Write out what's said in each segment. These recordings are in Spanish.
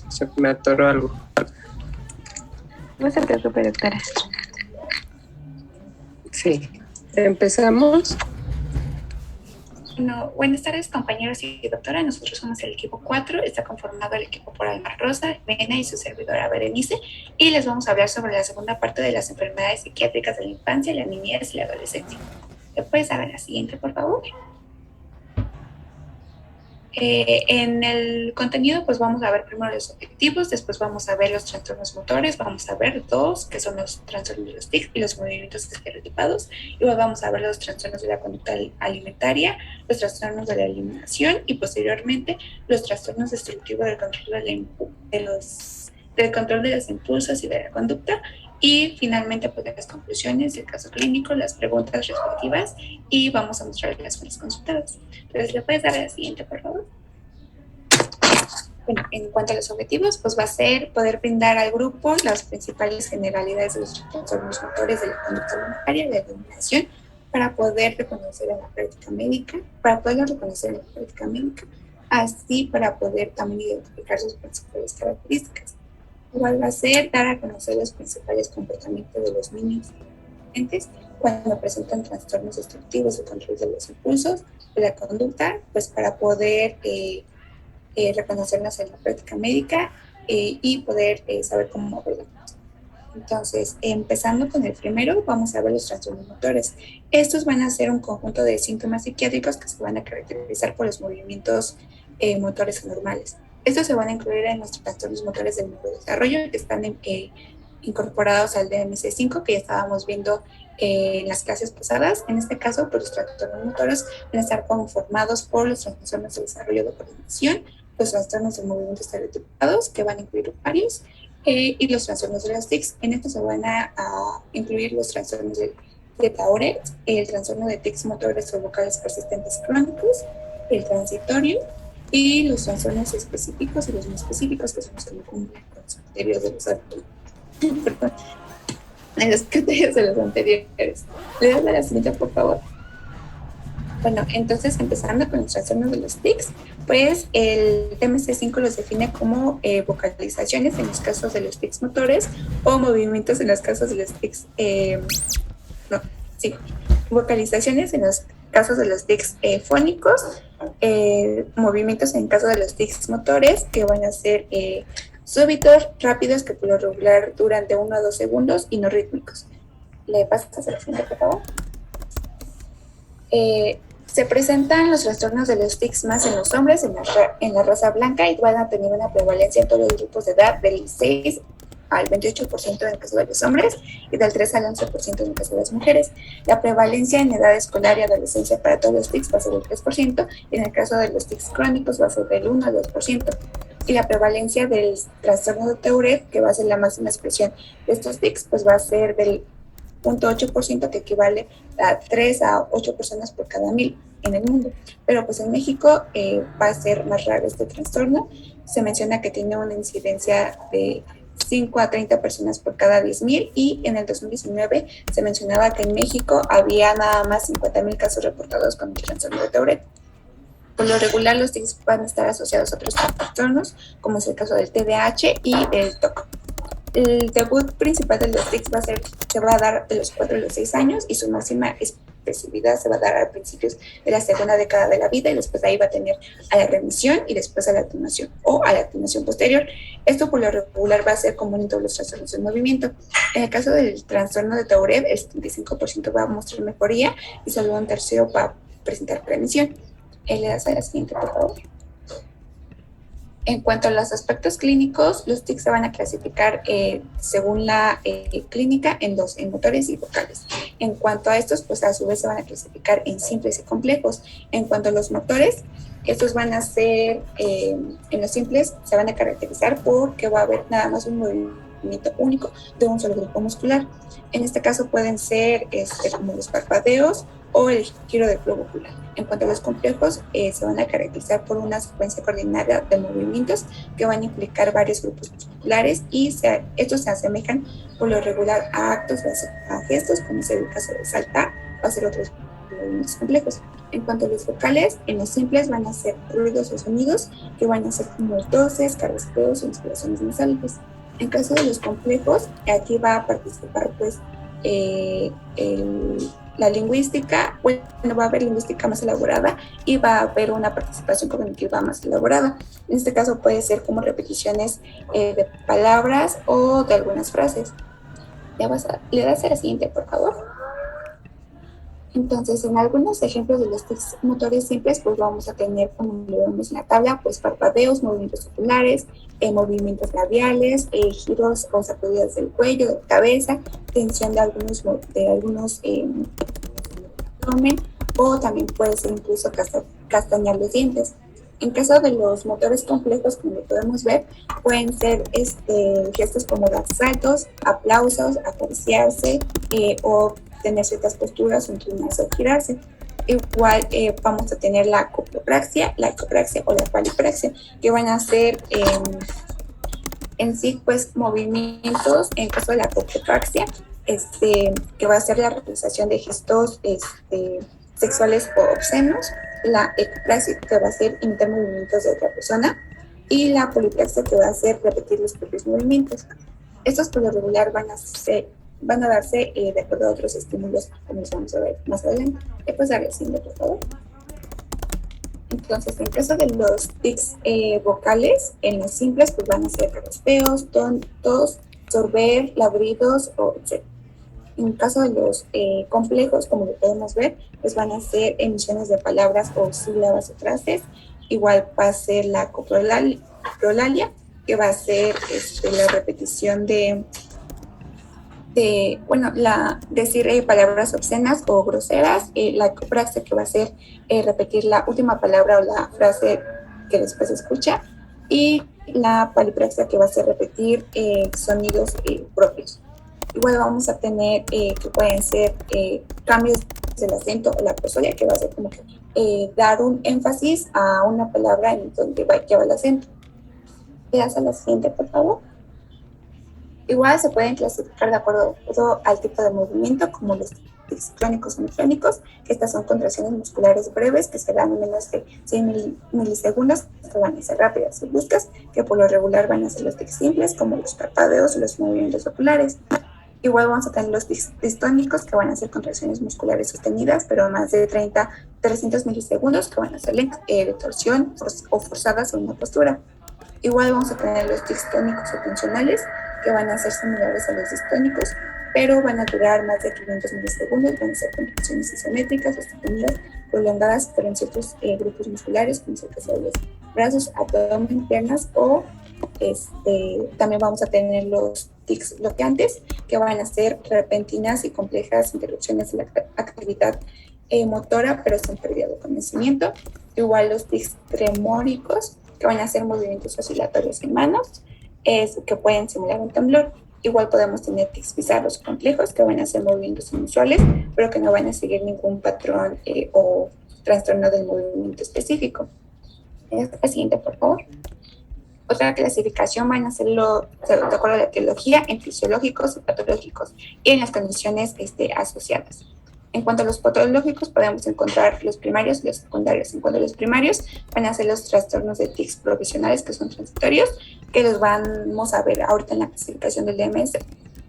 se me atoró algo. No se preocupe, doctora. Sí, empezamos. No, buenas tardes, compañeros y doctora. Nosotros somos el equipo 4. Está conformado el equipo por Alma Rosa, Mena y su servidora Berenice. Y les vamos a hablar sobre la segunda parte de las enfermedades psiquiátricas de la infancia, la niñez y la adolescencia. ¿Le puedes dar la siguiente, por favor? En el contenido, pues vamos a ver primero los objetivos, después vamos a ver los trastornos motores, vamos a ver dos, que son los trastornos de los TIC y los movimientos estereotipados, y luego vamos a ver los trastornos de la conducta alimentaria, los trastornos de la alimentación y posteriormente los trastornos destructivos del control del control de los impulsos y de la conducta, y finalmente pues las conclusiones, el caso clínico, las preguntas respectivas, y vamos a mostrar las fuentes consultadas. Entonces, ¿le puedes dar a la siguiente, por favor? Bueno, en cuanto a los objetivos, pues va a ser poder brindar al grupo las principales generalidades de los trastornos motores de la conducta alimentaria, de la alimentación, para poder reconocer en la práctica médica, así para poder también identificar sus principales características. Igual va a ser dar a conocer los principales comportamientos de los niños cuando presentan trastornos destructivos de control de los impulsos, de la conducta, pues para poder reconocernos en la práctica médica y poder saber cómo abordarlos. Entonces, empezando con el primero, vamos a ver los trastornos motores. Estos van a ser un conjunto de síntomas psiquiátricos que se van a caracterizar por los movimientos motores anormales. Estos se van a incluir en los trastornos motores del neurodesarrollo que están incorporados al DMC5, que ya estábamos viendo en las clases pasadas. En este caso, pues, los trastornos motores van a estar conformados por los trastornos de desarrollo de coordinación, los trastornos de movimiento estereotipados, que van a incluir varios, y los trastornos de las TICs. En esto se van a incluir los trastornos de Tourette, el trastorno de tics motores o vocales persistentes crónicos, el transitorio, y los trastornos específicos y los no específicos, que son los que no cumplen con los criterios de los adultos. Perdón, en los criterios de los anteriores. ¿Le das la siguiente, por favor? Bueno, entonces empezando con los trastornos de los tics, pues el DMC5 los define como vocalizaciones en los casos de los tics motores o movimientos en los casos de los tics, vocalizaciones en los casos de los tics fónicos, movimientos en caso de los tics motores, que van a ser súbitos, rápidos, que por lo regular duran de 1 a 2 segundos y no rítmicos. ¿Le pasas a la siguiente, por favor? Se presentan los trastornos de los tics más en los hombres, en la raza blanca, y van a tener una prevalencia en todos los grupos de edad del 6 al 28% en el caso de los hombres y del 3 al 11% en el caso de las mujeres. La prevalencia en edad escolar y adolescencia para todos los tics va a ser del 3%, y en el caso de los tics crónicos va a ser del 1 al 2%. Y la prevalencia del trastorno de Tourette, que va a ser la máxima expresión de estos tics, pues va a ser del 0.8%, que equivale a 3 a 8 personas por cada 1000 en el mundo. Pero pues en México va a ser más raro este trastorno. Se menciona que tiene una incidencia de 5 a 30 personas por cada 10,000, y en el 2019 se mencionaba que en México había nada más 50,000 casos reportados con el trastorno de Tourette. Por lo regular, los tics van a estar asociados a otros trastornos, como es el caso del TDAH y del TOC. El debut principal de los tics se va a dar de los 4 a los 6 años, y su máxima expresividad se va a dar a principios de la segunda década de la vida, y después de ahí va a tener a la remisión y después a la atenuación o a la atenuación posterior. Esto por lo regular va a ser común en todos los trastornos del movimiento. En el caso del trastorno de Tourette, el 75% va a mostrar mejoría y solo un tercio va a presentar remisión. Le das a la siguiente, por favor. En cuanto a los aspectos clínicos, los tics se van a clasificar según la clínica en dos, en motores y vocales. En cuanto a estos, pues a su vez se van a clasificar en simples y complejos. En cuanto a los motores, estos van a ser, en los simples, se van a caracterizar porque va a haber nada más un movimiento único de un solo grupo muscular. En este caso pueden ser como los parpadeos o el giro del globo ocular. En cuanto a los complejos, se van a caracterizar por una secuencia coordinada de movimientos que van a implicar varios grupos musculares, y estos se asemejan por lo regular a actos, a gestos, como es el caso de saltar, o hacer otros movimientos complejos. En cuanto a los vocales, en los simples van a ser ruidos o sonidos que van a ser como toses, carraspeos o inspiraciones nasales. En caso de los complejos, aquí va a participar pues la lingüística, bueno, va a haber lingüística más elaborada y va a haber una participación cognitiva más elaborada. En este caso puede ser como repeticiones de palabras o de algunas frases. ¿Le das a la siguiente, por favor? Entonces, en algunos ejemplos de los tics motores simples, pues vamos a tener, como lo vemos en la tabla, pues parpadeos, movimientos oculares, movimientos labiales, giros o sacudidas del cuello, de cabeza, tensión de algunos abdomen, o también puede ser incluso castañar los dientes. En caso de los motores complejos, como lo podemos ver, pueden ser gestos como dar saltos, aplausos, acariciarse o tener ciertas posturas o inclinarse o girarse. Igual vamos a tener la copropraxia, la ecopraxia o la palipraxia, que van a ser en sí pues movimientos. En caso de la copropraxia, que va a ser la realización de gestos sexuales o obscenos, la ecopraxia, que va a ser imitar movimientos de otra persona, y la polipraxia, que va a ser repetir los propios movimientos. Estos por lo regular van a darse de acuerdo a otros estímulos, como los vamos a ver más adelante. Después darle el siguiente, por favor. Entonces, en caso de los tics vocales, en los simples, pues van a ser carraspeos, tos, sorber, ladridos, etc. En caso de los complejos, como lo podemos ver, pues van a ser emisiones de palabras o sílabas o frases. Igual va a ser la coprolalia, que va a ser la repetición decir palabras obscenas o groseras, la ecopraxia, que va a ser repetir la última palabra o la frase que después se escucha, y la palipraxia, que va a ser repetir sonidos propios. Igual vamos a tener que pueden ser cambios del acento o la prosodia, que va a ser como que dar un énfasis a una palabra en donde lleva el acento. ¿Le das a la siguiente, por favor? Igual se pueden clasificar de acuerdo al tipo de movimiento, como los tics clónicos o micrónicos, que estas son contracciones musculares breves que se dan en menos de 100 milisegundos, que van a ser rápidas y bruscas, que por lo regular van a ser los tics simples, como los parpadeos o los movimientos oculares. Igual vamos a tener los tics distónicos, que van a ser contracciones musculares sostenidas, pero más de 300 milisegundos, que van a ser lentas, de torsión o forzadas en una postura. Igual vamos a tener los tics tónicos o tensionales, que van a ser similares a los distónicos, pero van a durar más de 500 milisegundos, van a ser contracciones isométricas, sostenidas, prolongadas, pero en ciertos grupos musculares, como se puede los brazos, abdomen, piernas, o también vamos a tener los tics bloqueantes, que van a ser repentinas y complejas interrupciones de la actividad motora, pero sin pérdida de conocimiento. Igual los tics tremóricos, que van a ser movimientos oscilatorios en manos, que pueden simular un temblor. Igual podemos tener tics bizarros complejos, que van a ser movimientos inusuales, pero que no van a seguir ningún patrón o trastorno del movimiento específico. La siguiente, por favor. Otra clasificación van a hacerlo de acuerdo a la etiología, en fisiológicos y patológicos, y en las condiciones asociadas. En cuanto a los patológicos, podemos encontrar los primarios y los secundarios. En cuanto a los primarios, van a ser los trastornos de tics provisionales, que son transitorios, que los vamos a ver ahorita en la clasificación del DMS,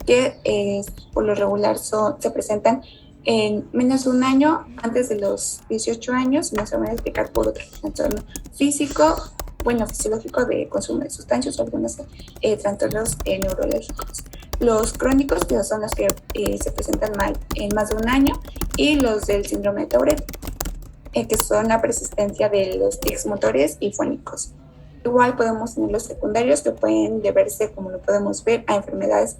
que por lo regular se presentan en menos de un año antes de los 18 años, y no se van a explicar por otro trastorno físico, fisiológico de consumo de sustancias o algunos trastornos neurológicos. Los crónicos, que son los que se presentan en más de un año, y los del síndrome de Tourette, que son la persistencia de los tics motores y fónicos. Igual podemos tener los secundarios, que pueden deberse, como lo podemos ver, a enfermedades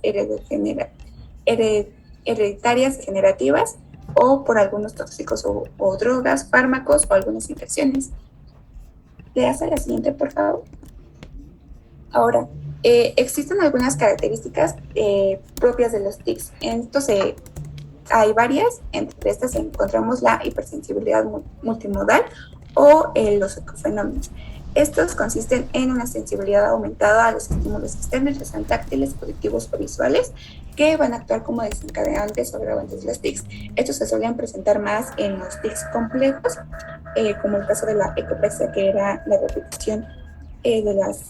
hereditarias degenerativas, o por algunos tóxicos o drogas, fármacos o algunas infecciones. ¿Le das a la siguiente, por favor? Ahora, existen algunas características propias de los tics. Hay varias, entre estas encontramos la hipersensibilidad multimodal o los ecofenómenos. Estos consisten en una sensibilidad aumentada a los estímulos externos, ya sean táctiles, auditivos o visuales, que van a actuar como desencadenantes o agravantes de los tics. Estos se suelen presentar más en los tics complejos, como el caso de la ecopraxia, que era la repetición de las...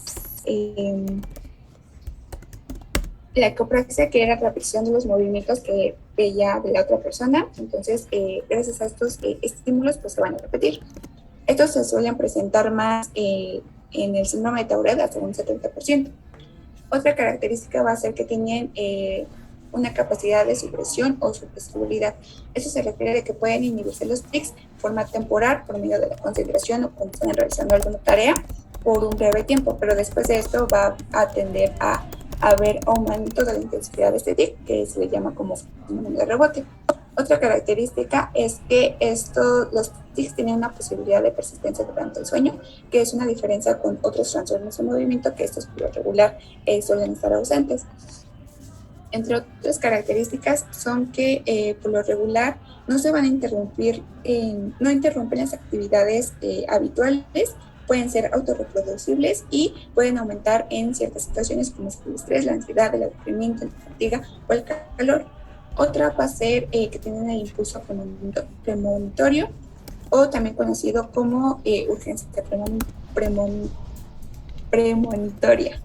la ecopraxia, que era la repetición de los movimientos que veía de la otra persona. Entonces, gracias a estos estímulos, pues se van a repetir. Estos se suelen presentar más en el síndrome de Tourette, hasta un 70%. Otra característica va a ser que tienen una capacidad de supresión o supresibilidad. Eso se refiere a que pueden inhibirse los tics de forma temporal por medio de la concentración o cuando están realizando alguna tarea por un breve tiempo, pero después de esto va a tender a haber aumento de la intensidad de este tic, que se le llama como fenómeno de rebote. Otra característica es que los tics tienen una posibilidad de persistencia durante el sueño, que es una diferencia con otros trastornos de movimiento, que estos por lo regular suelen estar ausentes. Entre otras características son que por lo regular no se van a interrumpir, no interrumpen las actividades habituales, pueden ser autorreproducibles y pueden aumentar en ciertas situaciones como el estrés, la ansiedad, el aburrimiento, la fatiga o el calor. Otra va a ser que tienen el impulso premonitorio, o también conocido como urgencia premonitoria.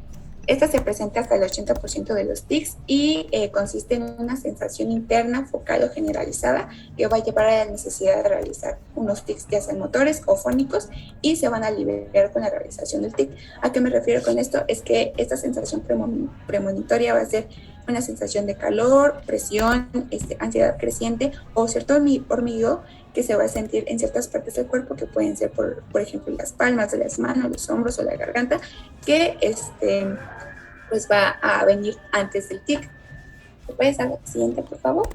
Esta se presenta hasta el 80% de los tics y consiste en una sensación interna, focal o generalizada, que va a llevar a la necesidad de realizar unos tics ya sean motores o fónicos, y se van a liberar con la realización del tic. ¿A qué me refiero con esto? Es que esta sensación premonitoria va a ser una sensación de calor, presión, ansiedad creciente o cierto hormigueo que se va a sentir en ciertas partes del cuerpo, que pueden ser, por ejemplo, las palmas de las manos, los hombros o la garganta, que pues va a venir antes del tic. ¿Me puedes dar la siguiente, por favor?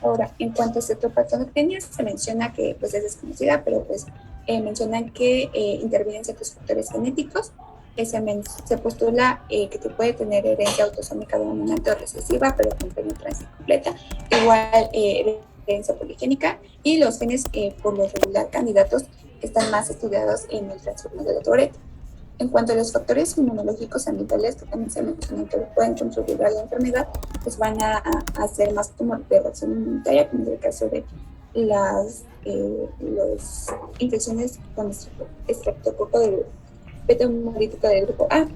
Ahora, en cuanto a cetopatogenia, se menciona que pues, es desconocida, pero pues mencionan que intervienen ciertos factores genéticos. Se postula que te puede tener herencia autosómica dominante o recesiva, pero con penetrancia completa. Igual herencia poligénica, y los genes por lo regular candidatos están más estudiados en el trastorno de la Tourette. En cuanto a los factores inmunológicos ambientales, que también se mencionan que pueden contribuir a la enfermedad, pues van a hacer más como de reacción inmunitaria, como en el caso de las infecciones con estreptococo del beta hemolítico del grupo A.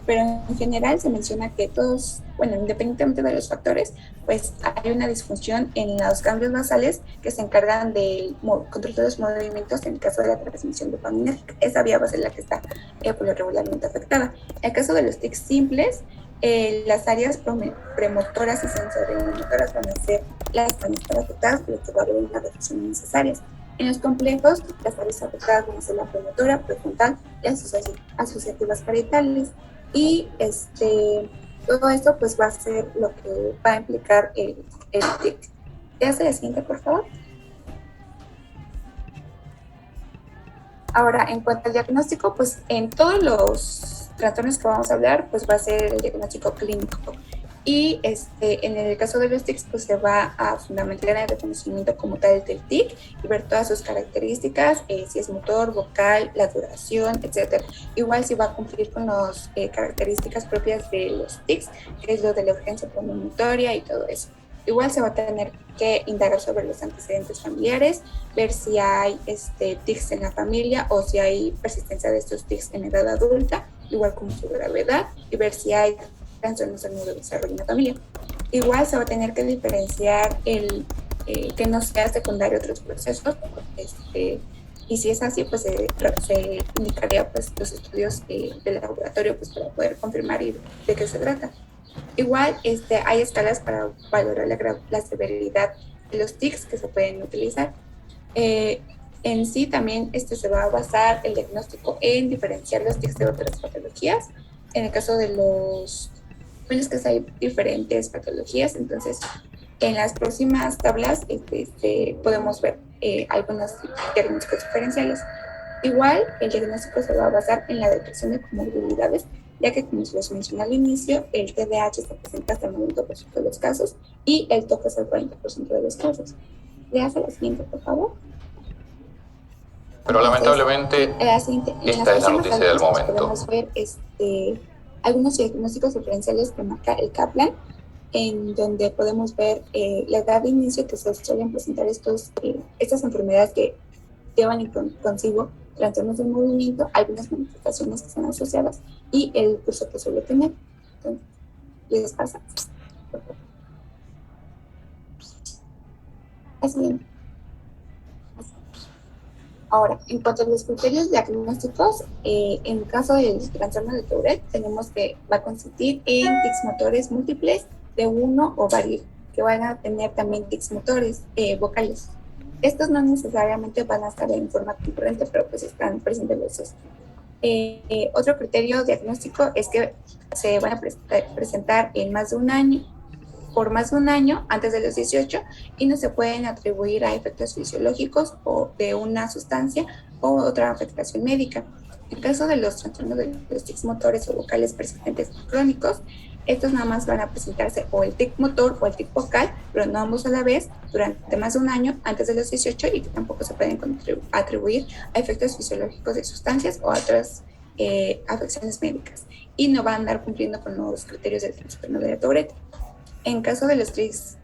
Pero en general se menciona que todos, bueno, independientemente de los factores, pues hay una disfunción en los ganglios basales que se encargan del control de los movimientos en el caso de la transmisión dopaminérgica. Esa vía va a ser la que está por lo regularmente afectada. En el caso de los tics simples, las áreas premotoras y sensorimotoras van a ser las que van a estar afectadas, por lo que va a haber una reducción necesarias. En los complejos, las áreas afectadas van a ser la premotora, prefrontal y asociativas parietales. Y todo esto pues va a ser lo que va a implicar el tic. ¿Te hace la siguiente, por favor? Ahora, en cuanto al diagnóstico, pues en todos los trastornos que vamos a hablar, pues va a ser el diagnóstico clínico. Y en el caso de los tics, pues se va a fundamentar en el reconocimiento como tal del tic y ver todas sus características, si es motor, vocal, la duración, etc. Igual si va a cumplir con las características propias de los tics, que es lo de la urgencia premonitoria y todo eso. Igual se va a tener que indagar sobre los antecedentes familiares, ver si hay tics en la familia o si hay persistencia de estos tics en edad adulta, igual como su gravedad, y ver si hay trastornos del neurodesarrollo en la familia. Igual se va a tener que diferenciar el que no sea secundario a otros procesos, y si es así, pues se indicaría pues, los estudios del laboratorio pues, para poder confirmar y de qué se trata. Igual hay escalas para valorar la severidad de los tics que se pueden utilizar. En sí también se va a basar el diagnóstico en diferenciar los tics de otras patologías. En el caso de los que hay diferentes patologías, entonces en las próximas tablas podemos ver algunos diagnósticos diferenciales. Igual el diagnóstico se va a basar en la detección de comorbilidades, ya que como se les mencioné al inicio, el TDAH se presenta hasta el 90% de los casos y el TOC es el 40% de los casos. ¿Le hace la siguiente, por favor? Pero lamentablemente esta es la noticia del momento. Podemos ver algunos diagnósticos diferenciales que marca el Kaplan, en donde podemos ver la edad de inicio que se suelen presentar estas enfermedades que llevan consigo trastornos del movimiento, algunas manifestaciones que están asociadas y el curso que suele tener. Entonces, ¿les pasa? Así bien. Ahora, en cuanto a los criterios diagnósticos, en el caso del trastorno de Tourette, tenemos que va a consistir en tics motores múltiples de uno o varios, que van a tener también tics motores vocales. Estos no necesariamente van a estar en forma concurrente, pero pues están presentes los dos. Otro criterio diagnóstico es que se van a presentar en más de un año, por más de un año antes de los 18 y no se pueden atribuir a efectos fisiológicos o de una sustancia o otra afectación médica. En caso de los trastornos de los tics motores o vocales persistentes crónicos, estos nada más van a presentarse o el tic motor o el tic vocal, pero no ambos a la vez, durante más de un año antes de los 18 y que tampoco se pueden atribuir a efectos fisiológicos de sustancias o a otras afecciones médicas y no van a andar cumpliendo con los criterios del trastorno de Tourette. En caso de los tics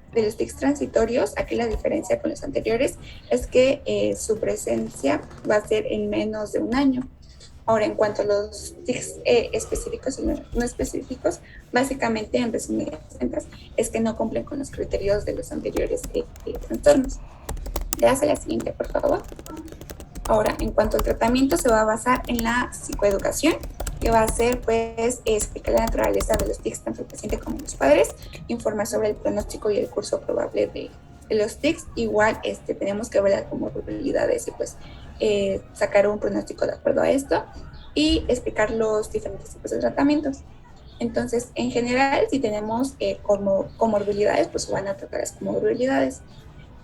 transitorios, aquí la diferencia con los anteriores es que su presencia va a ser en menos de un año. Ahora, en cuanto a los tics específicos y no específicos, básicamente, en resumidas cuentas, es que no cumplen con los criterios de los anteriores trastornos. Le das a la siguiente, por favor. Ahora, en cuanto al tratamiento, se va a basar en la psicoeducación, que va a ser, pues, explicar la naturaleza de los tics tanto al paciente como a los padres, informar sobre el pronóstico y el curso probable de los tics. Igual, tenemos que ver las comorbilidades y, pues, sacar un pronóstico de acuerdo a esto y explicar los diferentes tipos de tratamientos. Entonces, en general, si tenemos comorbilidades, pues se van a tratar las comorbilidades.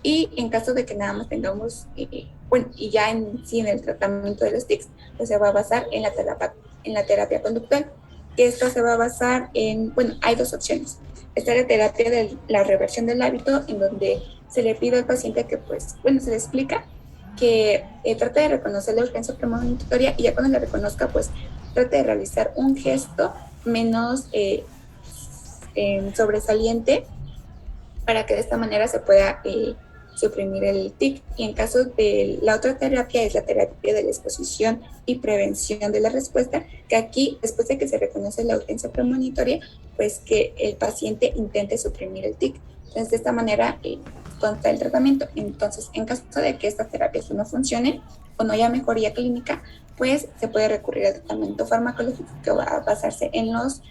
Y en caso de que nada más tengamos, y ya en el tratamiento de los tics, pues se va a basar en la terapia conductual, que esto se va a basar en, hay dos opciones. Está la terapia de la reversión del hábito, en donde se le pide al paciente que, pues, se le explica que trate de reconocer la urgencia premonitoria y ya cuando la reconozca, pues, trate de realizar un gesto menos sobresaliente para que de esta manera se pueda suprimir el tic. Y en caso de la otra terapia es la terapia de la exposición y prevención de la respuesta, que aquí, después de que se reconoce la urgencia premonitoria, pues que el paciente intente suprimir el tic. Entonces, de esta manera consta el tratamiento. Entonces, en caso de que estas terapias no funcionen o no haya mejoría clínica, pues se puede recurrir al tratamiento farmacológico, que va a basarse en los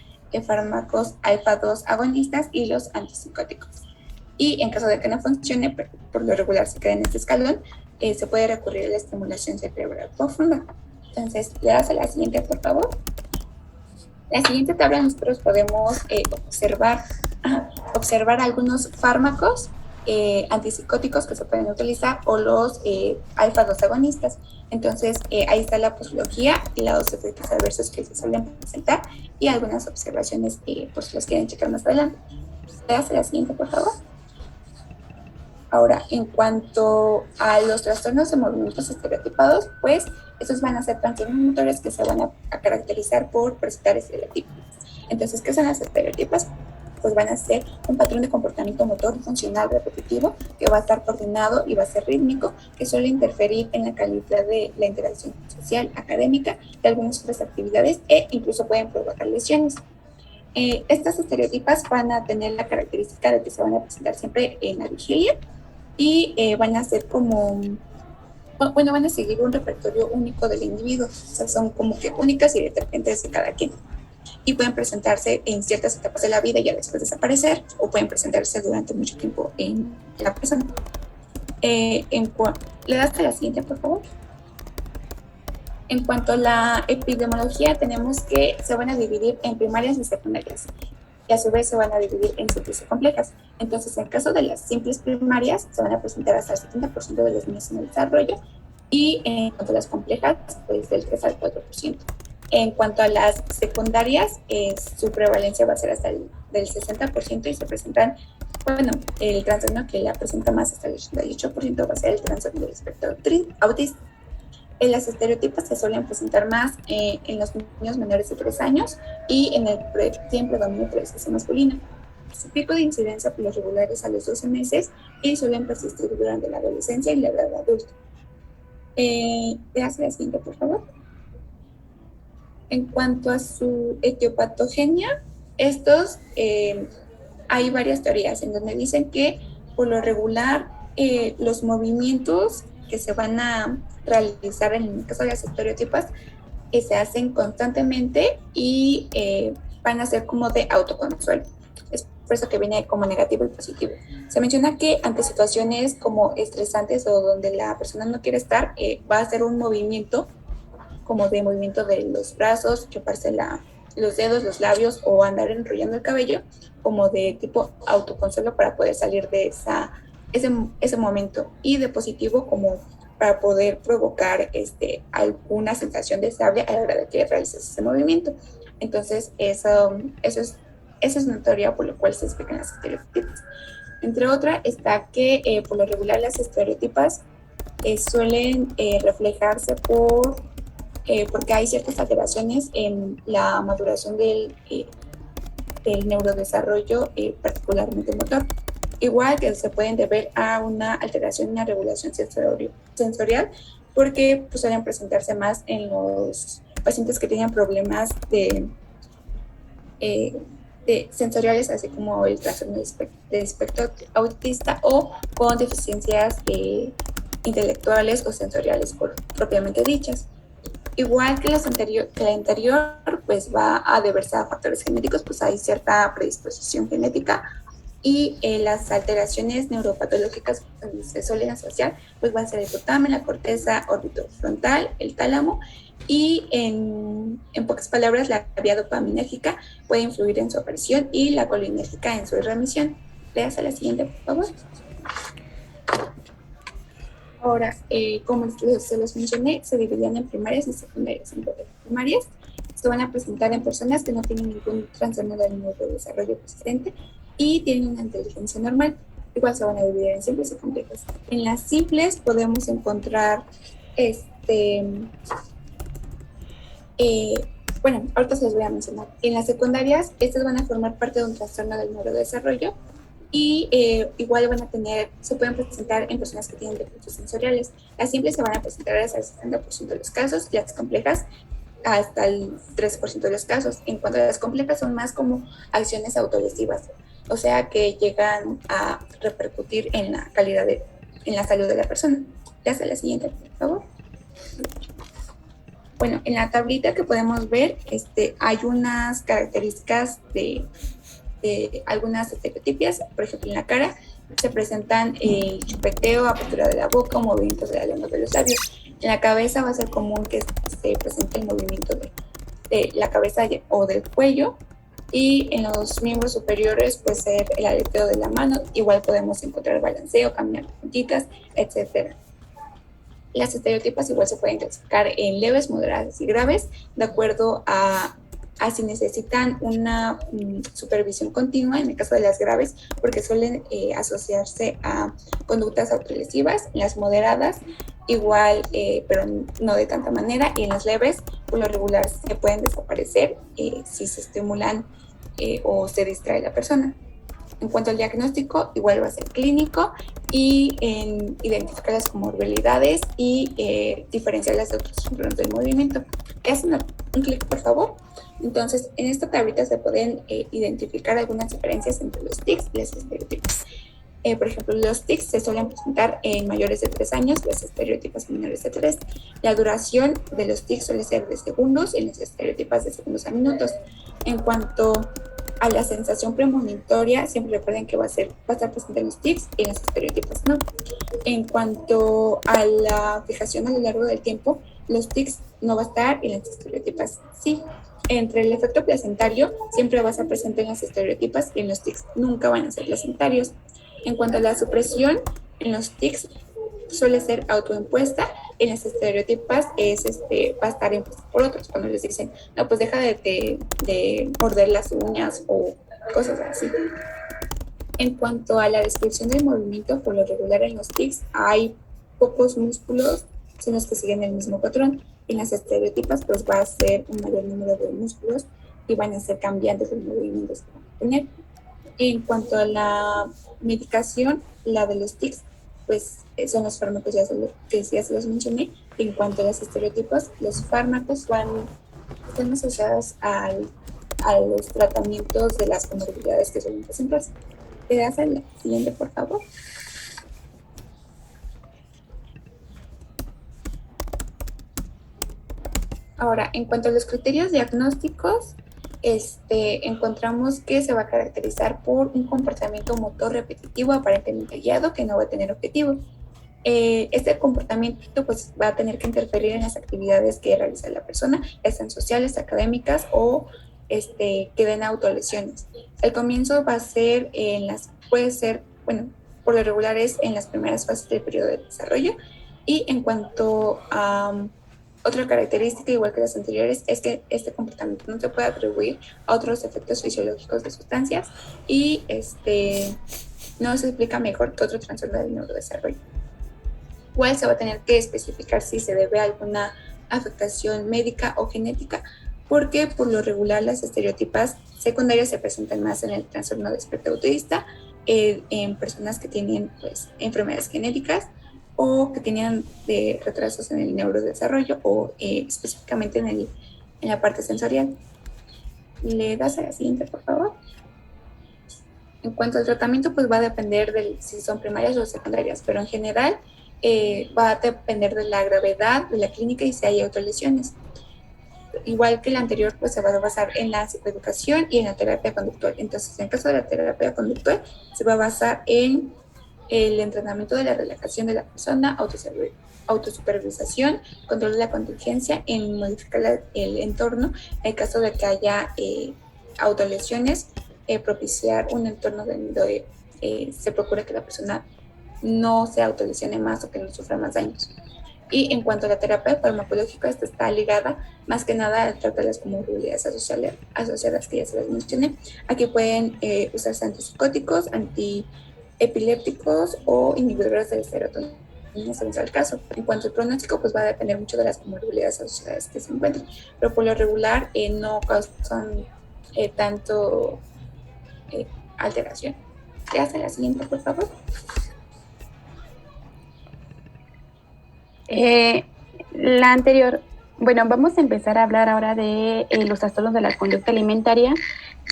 fármacos alfa-2 agonistas y los antipsicóticos. Y en caso de que no funcione, por lo regular se queda en este escalón, se puede recurrir a la estimulación cerebral profunda. Entonces, le das a la siguiente, por favor. La siguiente tabla nosotros podemos observar algunos fármacos antipsicóticos que se pueden utilizar o los alfa-2 agonistas. Entonces, ahí está la posología y los efectos adversos que se suelen presentar y algunas observaciones por si los quieren checar más adelante. Le das a la siguiente, por favor. Ahora, en cuanto a los trastornos de movimientos estereotipados, pues estos van a ser trastornos motores que se van a caracterizar por presentar estereotipos. Entonces, ¿qué son las estereotipas? Pues van a ser un patrón de comportamiento motor funcional repetitivo que va a estar coordinado y va a ser rítmico, que suele interferir en la calidad de la interacción social, académica, de algunas otras actividades e incluso pueden provocar lesiones. Estas estereotipas van a tener la característica de que se van a presentar siempre en la vigilia y van a ser van a seguir un repertorio único del individuo, o sea, son como que únicas y detergentes de cada quien. Y pueden presentarse en ciertas etapas de la vida y ya después desaparecer, o pueden presentarse durante mucho tiempo en la persona. ¿Le das a la siguiente, por favor? En cuanto a la epidemiología, tenemos que se van a dividir en primarias y secundarias, y a su vez se van a dividir en simples y complejas. Entonces, en el caso de las simples primarias, se van a presentar hasta el 70% de los niños en el desarrollo, y en cuanto a las complejas, pues del 3 al 4%. En cuanto a las secundarias, su prevalencia va a ser hasta del 60% y se presentan, el trastorno que la presenta más hasta el 88% va a ser el trastorno del espectro autista. Las estereotipas se suelen presentar más en los niños menores de 3 años y tienen predominio por el sexo masculino. Su pico de incidencia por los regulares a los 12 meses y suelen persistir durante la adolescencia y la edad adulta. Veas la siguiente, por favor. En cuanto a su etiopatogenia, hay varias teorías en donde dicen que por lo regular los movimientos que se van a realizar en el caso de las estereotipas se hacen constantemente y van a ser como de autoconsuelo. Es por eso que viene como negativo y positivo. Se menciona que ante situaciones como estresantes o donde la persona no quiere estar, va a hacer un movimiento como de movimiento de los brazos, chuparse los dedos, los labios o andar enrollando el cabello, como de tipo autoconsuelo para poder salir de ese momento. Y de positivo como para poder provocar alguna sensación deseable a la hora de que realices ese movimiento. Entonces, esa es una teoría por la cual se explican las estereotipas. Entre otras está que por lo regular las estereotipas suelen reflejarse porque hay ciertas alteraciones en la maduración del neurodesarrollo, particularmente motor. Igual que se pueden deber a una alteración en la regulación sensorial, porque pues, suelen presentarse más en los pacientes que tienen problemas de sensoriales, así como el trastorno de espectro autista o con deficiencias intelectuales o sensoriales propiamente dichas. Igual que la anterior, pues va a deberse a factores genéticos, pues hay cierta predisposición genética y las alteraciones neuropatológicas que se suelen asociar, pues van a ser el hipotálamo, la corteza orbitofrontal, el tálamo y en pocas palabras la vía dopaminérgica puede influir en su aparición y la colinérgica en su remisión. Veas a la siguiente, por favor. Ahora, como se los mencioné, se dividían en primarias y secundarias. En primarias se van a presentar en personas que no tienen ningún trastorno del neurodesarrollo persistente y tienen una inteligencia normal. Igual se van a dividir en simples y complejas. En las simples podemos encontrar bueno, ahorita se los voy a mencionar. En las secundarias, estas van a formar parte de un trastorno del neurodesarrollo y igual se pueden presentar en personas que tienen defectos sensoriales. Las simples se van a presentar hasta el 70% de los casos, las complejas hasta el 3% de los casos. En cuanto a las complejas, son más como acciones autolesivas, o sea que llegan a repercutir en la en la salud de la persona. Ya sea la siguiente, por favor. Bueno, en la tablita que podemos ver, hay unas características de algunas estereotipias. Por ejemplo, en la cara se presentan el chupeteo, apertura de la boca, movimientos de la lengua de los labios. En la cabeza va a ser común que se presente el movimiento de la cabeza o del cuello, y en los miembros superiores puede ser el aleteo de la mano. Igual podemos encontrar balanceo, caminar puntitas, etc. Las estereotipas igual se pueden clasificar en leves, moderadas y graves, de acuerdo a si necesitan una supervisión continua en el caso de las graves, porque suelen asociarse a conductas autolesivas. En las moderadas igual, pero no de tanta manera, y en las leves por lo regular se pueden desaparecer si se estimulan o se distrae la persona. En cuanto al diagnóstico, igual va a ser clínico y identificar las comorbilidades y diferenciarlas de otros trastornos del movimiento. Hacen un clic, por favor. Entonces, en esta tablita se pueden identificar algunas diferencias entre los tics y las estereotipas. Por ejemplo, los tics se suelen presentar en mayores de 3 años, las estereotipas menores de 3. La duración de los tics suele ser de segundos y las estereotipas de segundos a minutos. En cuanto a la sensación premonitoria, siempre recuerden que va a estar presente en los tics y en las estereotipas no. En cuanto a la fijación a lo largo del tiempo, los tics no va a estar y las estereotipas sí. Entre el efecto placentario, siempre va a estar presente en las estereotipas y en los tics nunca van a ser placentarios. En cuanto a la supresión, en los tics suele ser autoimpuesta, en las estereotipas va a estar impuesta por otros, cuando les dicen, no, pues deja de morder las uñas o cosas así. En cuanto a la descripción del movimiento, por lo regular en los tics hay pocos músculos son los que siguen el mismo patrón. En las estereotipas, pues va a ser un mayor número de músculos y van a ser cambiantes los movimientos que van a tener. En cuanto a la medicación, la de los tics, pues son los fármacos que ya se los mencioné. En cuanto a los estereotipos, los fármacos están asociados a los tratamientos de las comorbilidades que suelen presentarse. ¿Te das al siguiente, por favor? Ahora, en cuanto a los criterios diagnósticos, encontramos que se va a caracterizar por un comportamiento motor repetitivo aparentemente guiado que no va a tener objetivo. Este comportamiento pues, va a tener que interferir en las actividades que realiza la persona, ya sean sociales, académicas o que den autolesiones. El comienzo va a ser por lo regular es en las primeras fases del periodo de desarrollo. Y en cuanto a otra característica, igual que las anteriores, es que este comportamiento no se puede atribuir a otros efectos fisiológicos de sustancias y no se explica mejor que otro trastorno del neurodesarrollo. Igual se va a tener que especificar si se debe a alguna afectación médica o genética, porque por lo regular las estereotipas secundarias se presentan más en el trastorno de espectro autista, en personas que tienen pues, enfermedades genéticas o que tenían retrasos en el neurodesarrollo o específicamente en la parte sensorial. ¿Le das a la siguiente, por favor? En cuanto al tratamiento, pues va a depender de si son primarias o secundarias, pero en general va a depender de la gravedad de la clínica y si hay autolesiones. Igual que la anterior, pues se va a basar en la psicoeducación y en la terapia conductual. Entonces, en caso de la terapia conductual, se va a basar en el entrenamiento de la relajación de la persona, autosupervisación, control de la contingencia, en modificar el entorno, en el caso de que haya autolesiones, propiciar un entorno donde se procure que la persona no se autolesione más o que no sufra más daños. Y en cuanto a la terapia farmacológica, esta está ligada más que nada a tratar las comorbilidades asociadas que ya se las mencioné. Aquí pueden usarse antipsicóticos, antiepilépticos o inhibidores de serotonina, según sea el caso. En cuanto al pronóstico, pues va a depender mucho de las comorbilidades asociadas que se encuentren, pero por lo regular no causan tanto alteración. ¿Qué hace la siguiente, por favor? La anterior, bueno, vamos a empezar a hablar ahora de los trastornos de la conducta alimentaria,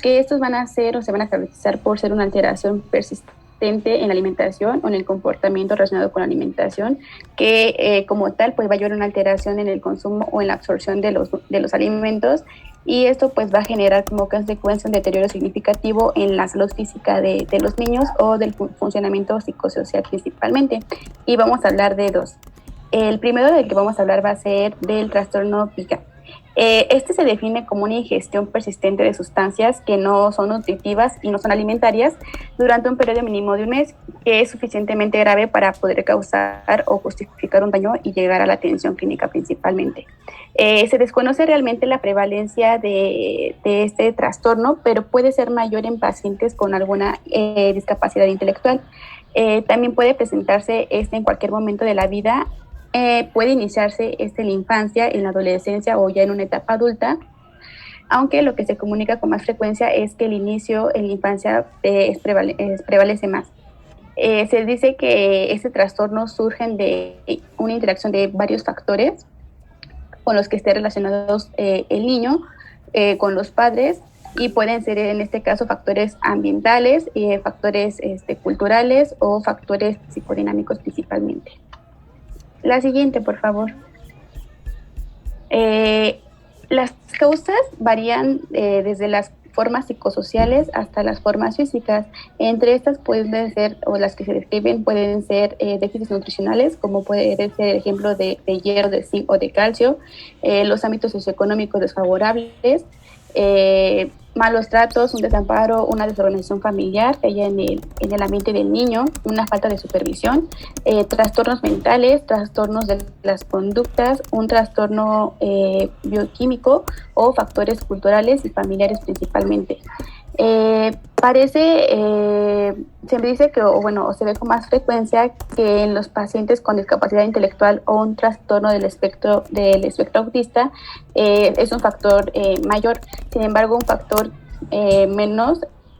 que estos van a ser o se van a caracterizar por ser una alteración persistente en la alimentación o en el comportamiento relacionado con la alimentación, que como tal pues va a llevar una alteración en el consumo o en la absorción de los alimentos, y esto pues va a generar como consecuencia un deterioro significativo en la salud física de los niños o del funcionamiento psicosocial principalmente. Y vamos a hablar de dos. El primero del que vamos a hablar va a ser del trastorno PICA. Este se define como una ingestión persistente de sustancias que no son nutritivas y no son alimentarias durante un periodo mínimo de un mes, que es suficientemente grave para poder causar o justificar un daño y llegar a la atención clínica principalmente. Se desconoce realmente la prevalencia de este trastorno, pero puede ser mayor en pacientes con alguna discapacidad intelectual. También puede presentarse en cualquier momento de la vida. Puede iniciarse en la infancia, en la adolescencia o ya en una etapa adulta, aunque lo que se comunica con más frecuencia es que el inicio en la infancia prevalece más. Se dice que este trastorno surge de una interacción de varios factores con los que esté relacionados el niño con los padres, y pueden ser en este caso factores ambientales, factores culturales o factores psicodinámicos principalmente. La siguiente, por favor. Las causas varían desde las formas psicosociales hasta las formas físicas. Entre estas pueden ser, o las que se describen, pueden ser déficits nutricionales, como puede ser el ejemplo de hierro, de zinc o de calcio, los ámbitos socioeconómicos desfavorables, malos tratos, un desamparo, una desorganización familiar que haya en el ambiente del niño, una falta de supervisión, trastornos mentales, trastornos de las conductas, un trastorno bioquímico o factores culturales y familiares principalmente. Se me dice que, o se ve con más frecuencia que en los pacientes con discapacidad intelectual o un trastorno del espectro autista es un factor mayor. Sin embargo, un factor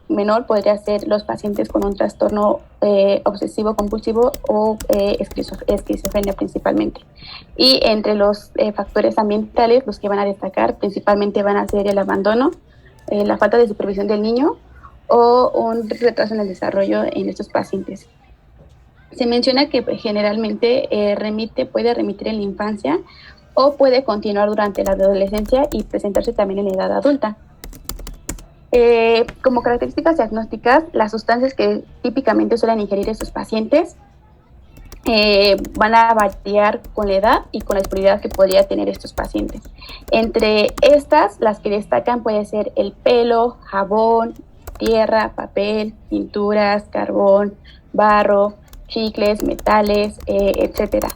menor podría ser los pacientes con un trastorno obsesivo compulsivo o esquizofrenia principalmente. Y entre los factores ambientales, los que van a destacar principalmente van a ser el abandono, la falta de supervisión del niño o un retraso en el desarrollo en estos pacientes. Se menciona que generalmente puede remitir en la infancia o puede continuar durante la adolescencia y presentarse también en la edad adulta. Como características diagnósticas, las sustancias que típicamente suelen ingerir estos pacientes van a variar con la edad y con la disponibilidad que podría tener estos pacientes. Entre estas, las que destacan puede ser el pelo, jabón, tierra, papel, pinturas, carbón, barro, chicles, metales, etcétera.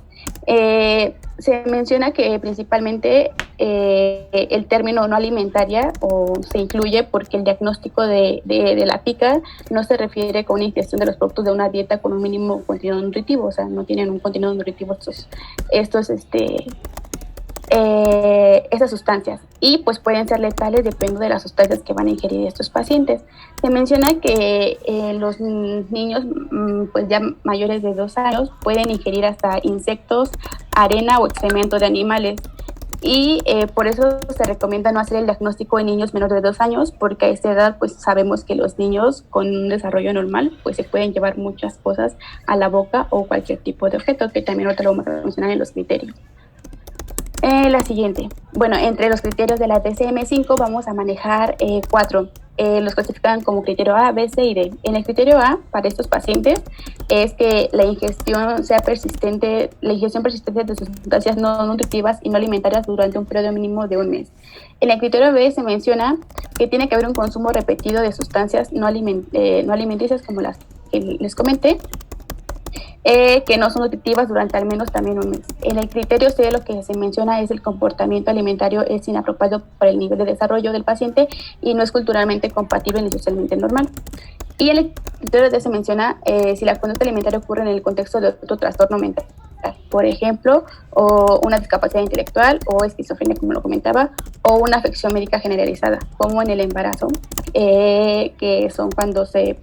Se menciona que principalmente el término no alimentaria se incluye porque el diagnóstico de la pica no se refiere con una ingestión de los productos de una dieta con un mínimo contenido nutritivo, o sea, no tienen un contenido nutritivo esas sustancias, y pues pueden ser letales dependiendo de las sustancias que van a ingerir estos pacientes. Se menciona que los niños pues ya mayores de 2 años pueden ingerir hasta insectos, arena o excremento de animales, y por eso se recomienda no hacer el diagnóstico en niños menores de 2 años, porque a esta edad pues sabemos que los niños con un desarrollo normal pues se pueden llevar muchas cosas a la boca o cualquier tipo de objeto, que también ahorita lo vamos a mencionar en los criterios. La siguiente. Bueno, entre los criterios de la DSM-5 vamos a manejar 4. Los clasifican como criterio A, B, C y D. En el criterio A, para estos pacientes, es que la ingestión persistente de sustancias no nutritivas y no alimentarias durante un periodo mínimo de 1 mes. En el criterio B se menciona que tiene que haber un consumo repetido de sustancias no alimenticias, como las que les comenté, que no son nutritivas durante al menos también 1 mes. En el criterio C lo que se menciona es el comportamiento alimentario es inapropiado para el nivel de desarrollo del paciente y no es culturalmente compatible ni socialmente normal. Y en el criterio D se menciona si la conducta alimentaria ocurre en el contexto de otro trastorno mental, por ejemplo, o una discapacidad intelectual o esquizofrenia, como lo comentaba, o una afección médica generalizada, como en el embarazo, que son cuando se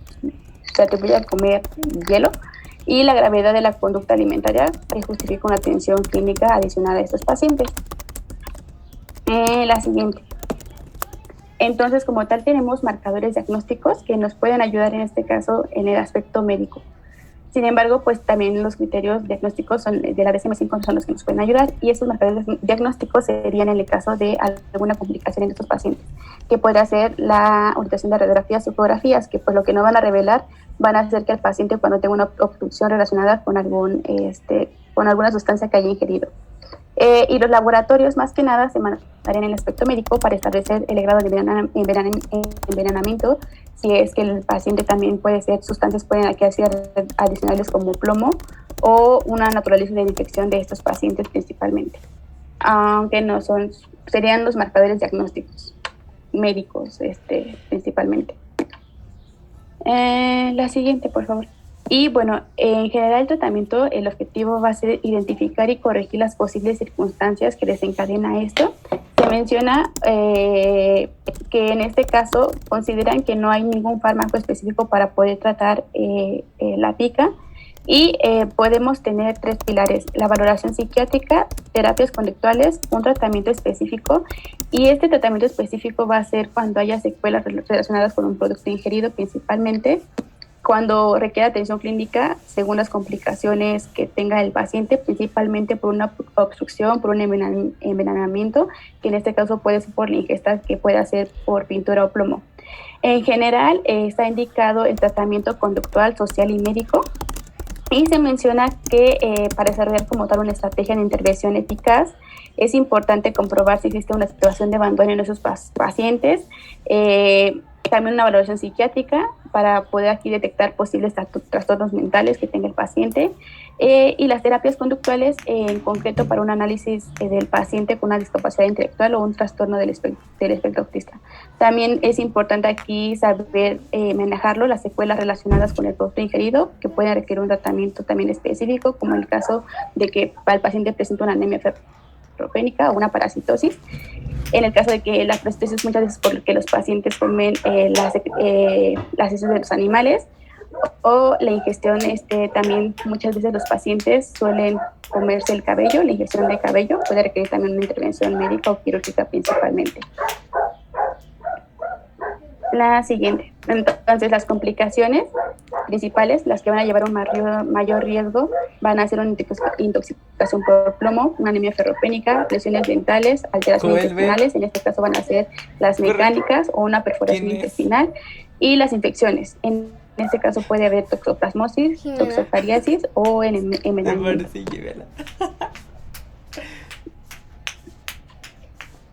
atribuye a comer hielo, y la gravedad de la conducta alimentaria que justifica una atención clínica adicional a estos pacientes. La siguiente. Entonces, como tal, tenemos marcadores diagnósticos que nos pueden ayudar en este caso en el aspecto médico. Sin embargo, pues también los criterios diagnósticos de la DSM-5 son los que nos pueden ayudar, y estos marcadores diagnósticos serían en el caso de alguna complicación en estos pacientes, que podría ser la utilización de radiografías o ecografías, que pues lo que no van a revelar van a hacer que el paciente, cuando tenga una obstrucción relacionada con alguna sustancia que haya ingerido. Y los laboratorios más que nada se manejan en el aspecto médico para establecer el grado de envenenamiento, si es que el paciente también pueden ser adicionales como plomo o una naturaleza de infección de estos pacientes principalmente, aunque no serían los marcadores diagnósticos médicos principalmente. La siguiente, por favor. Y bueno, en general el tratamiento, el objetivo va a ser identificar y corregir las posibles circunstancias que desencadena esto. Se menciona que en este caso consideran que no hay ningún fármaco específico para poder tratar la pica, y podemos tener 3 pilares: la valoración psiquiátrica, terapias conductuales, un tratamiento específico, y este tratamiento específico va a ser cuando haya secuelas relacionadas con un producto ingerido, principalmente cuando requiere atención clínica según las complicaciones que tenga el paciente, principalmente por una obstrucción, por un envenenamiento, que en este caso puede ser por la ingesta, que puede ser por pintura o plomo. En general está indicado el tratamiento conductual, social y médico, y se menciona que para desarrollar como tal una estrategia de intervención eficaz es importante comprobar si existe una situación de abandono en esos pacientes, también una valoración psiquiátrica, para poder aquí detectar posibles trastornos mentales que tenga el paciente, y las terapias conductuales en concreto para un análisis del paciente con una discapacidad intelectual o un trastorno del espectro autista. También es importante aquí saber manejarlo, las secuelas relacionadas con el producto ingerido, que pueden requerir un tratamiento también específico, como en el caso de que el paciente presenta una anemia ferropénica o una parasitosis. En el caso de que la parasitosis, muchas veces porque los pacientes comen las heces de los animales, o la ingestión, también muchas veces los pacientes suelen comerse el cabello, la ingestión de cabello puede requerir también una intervención médica o quirúrgica principalmente. La siguiente, entonces las complicaciones principales, las que van a llevar un mayor riesgo, van a ser una intoxicación por plomo, una anemia ferropénica, lesiones dentales, alteraciones intestinales, en este caso van a ser las mecánicas o una perforación intestinal, y las infecciones. En este caso puede haber toxoplasmosis, toxofariasis o envenenamiento.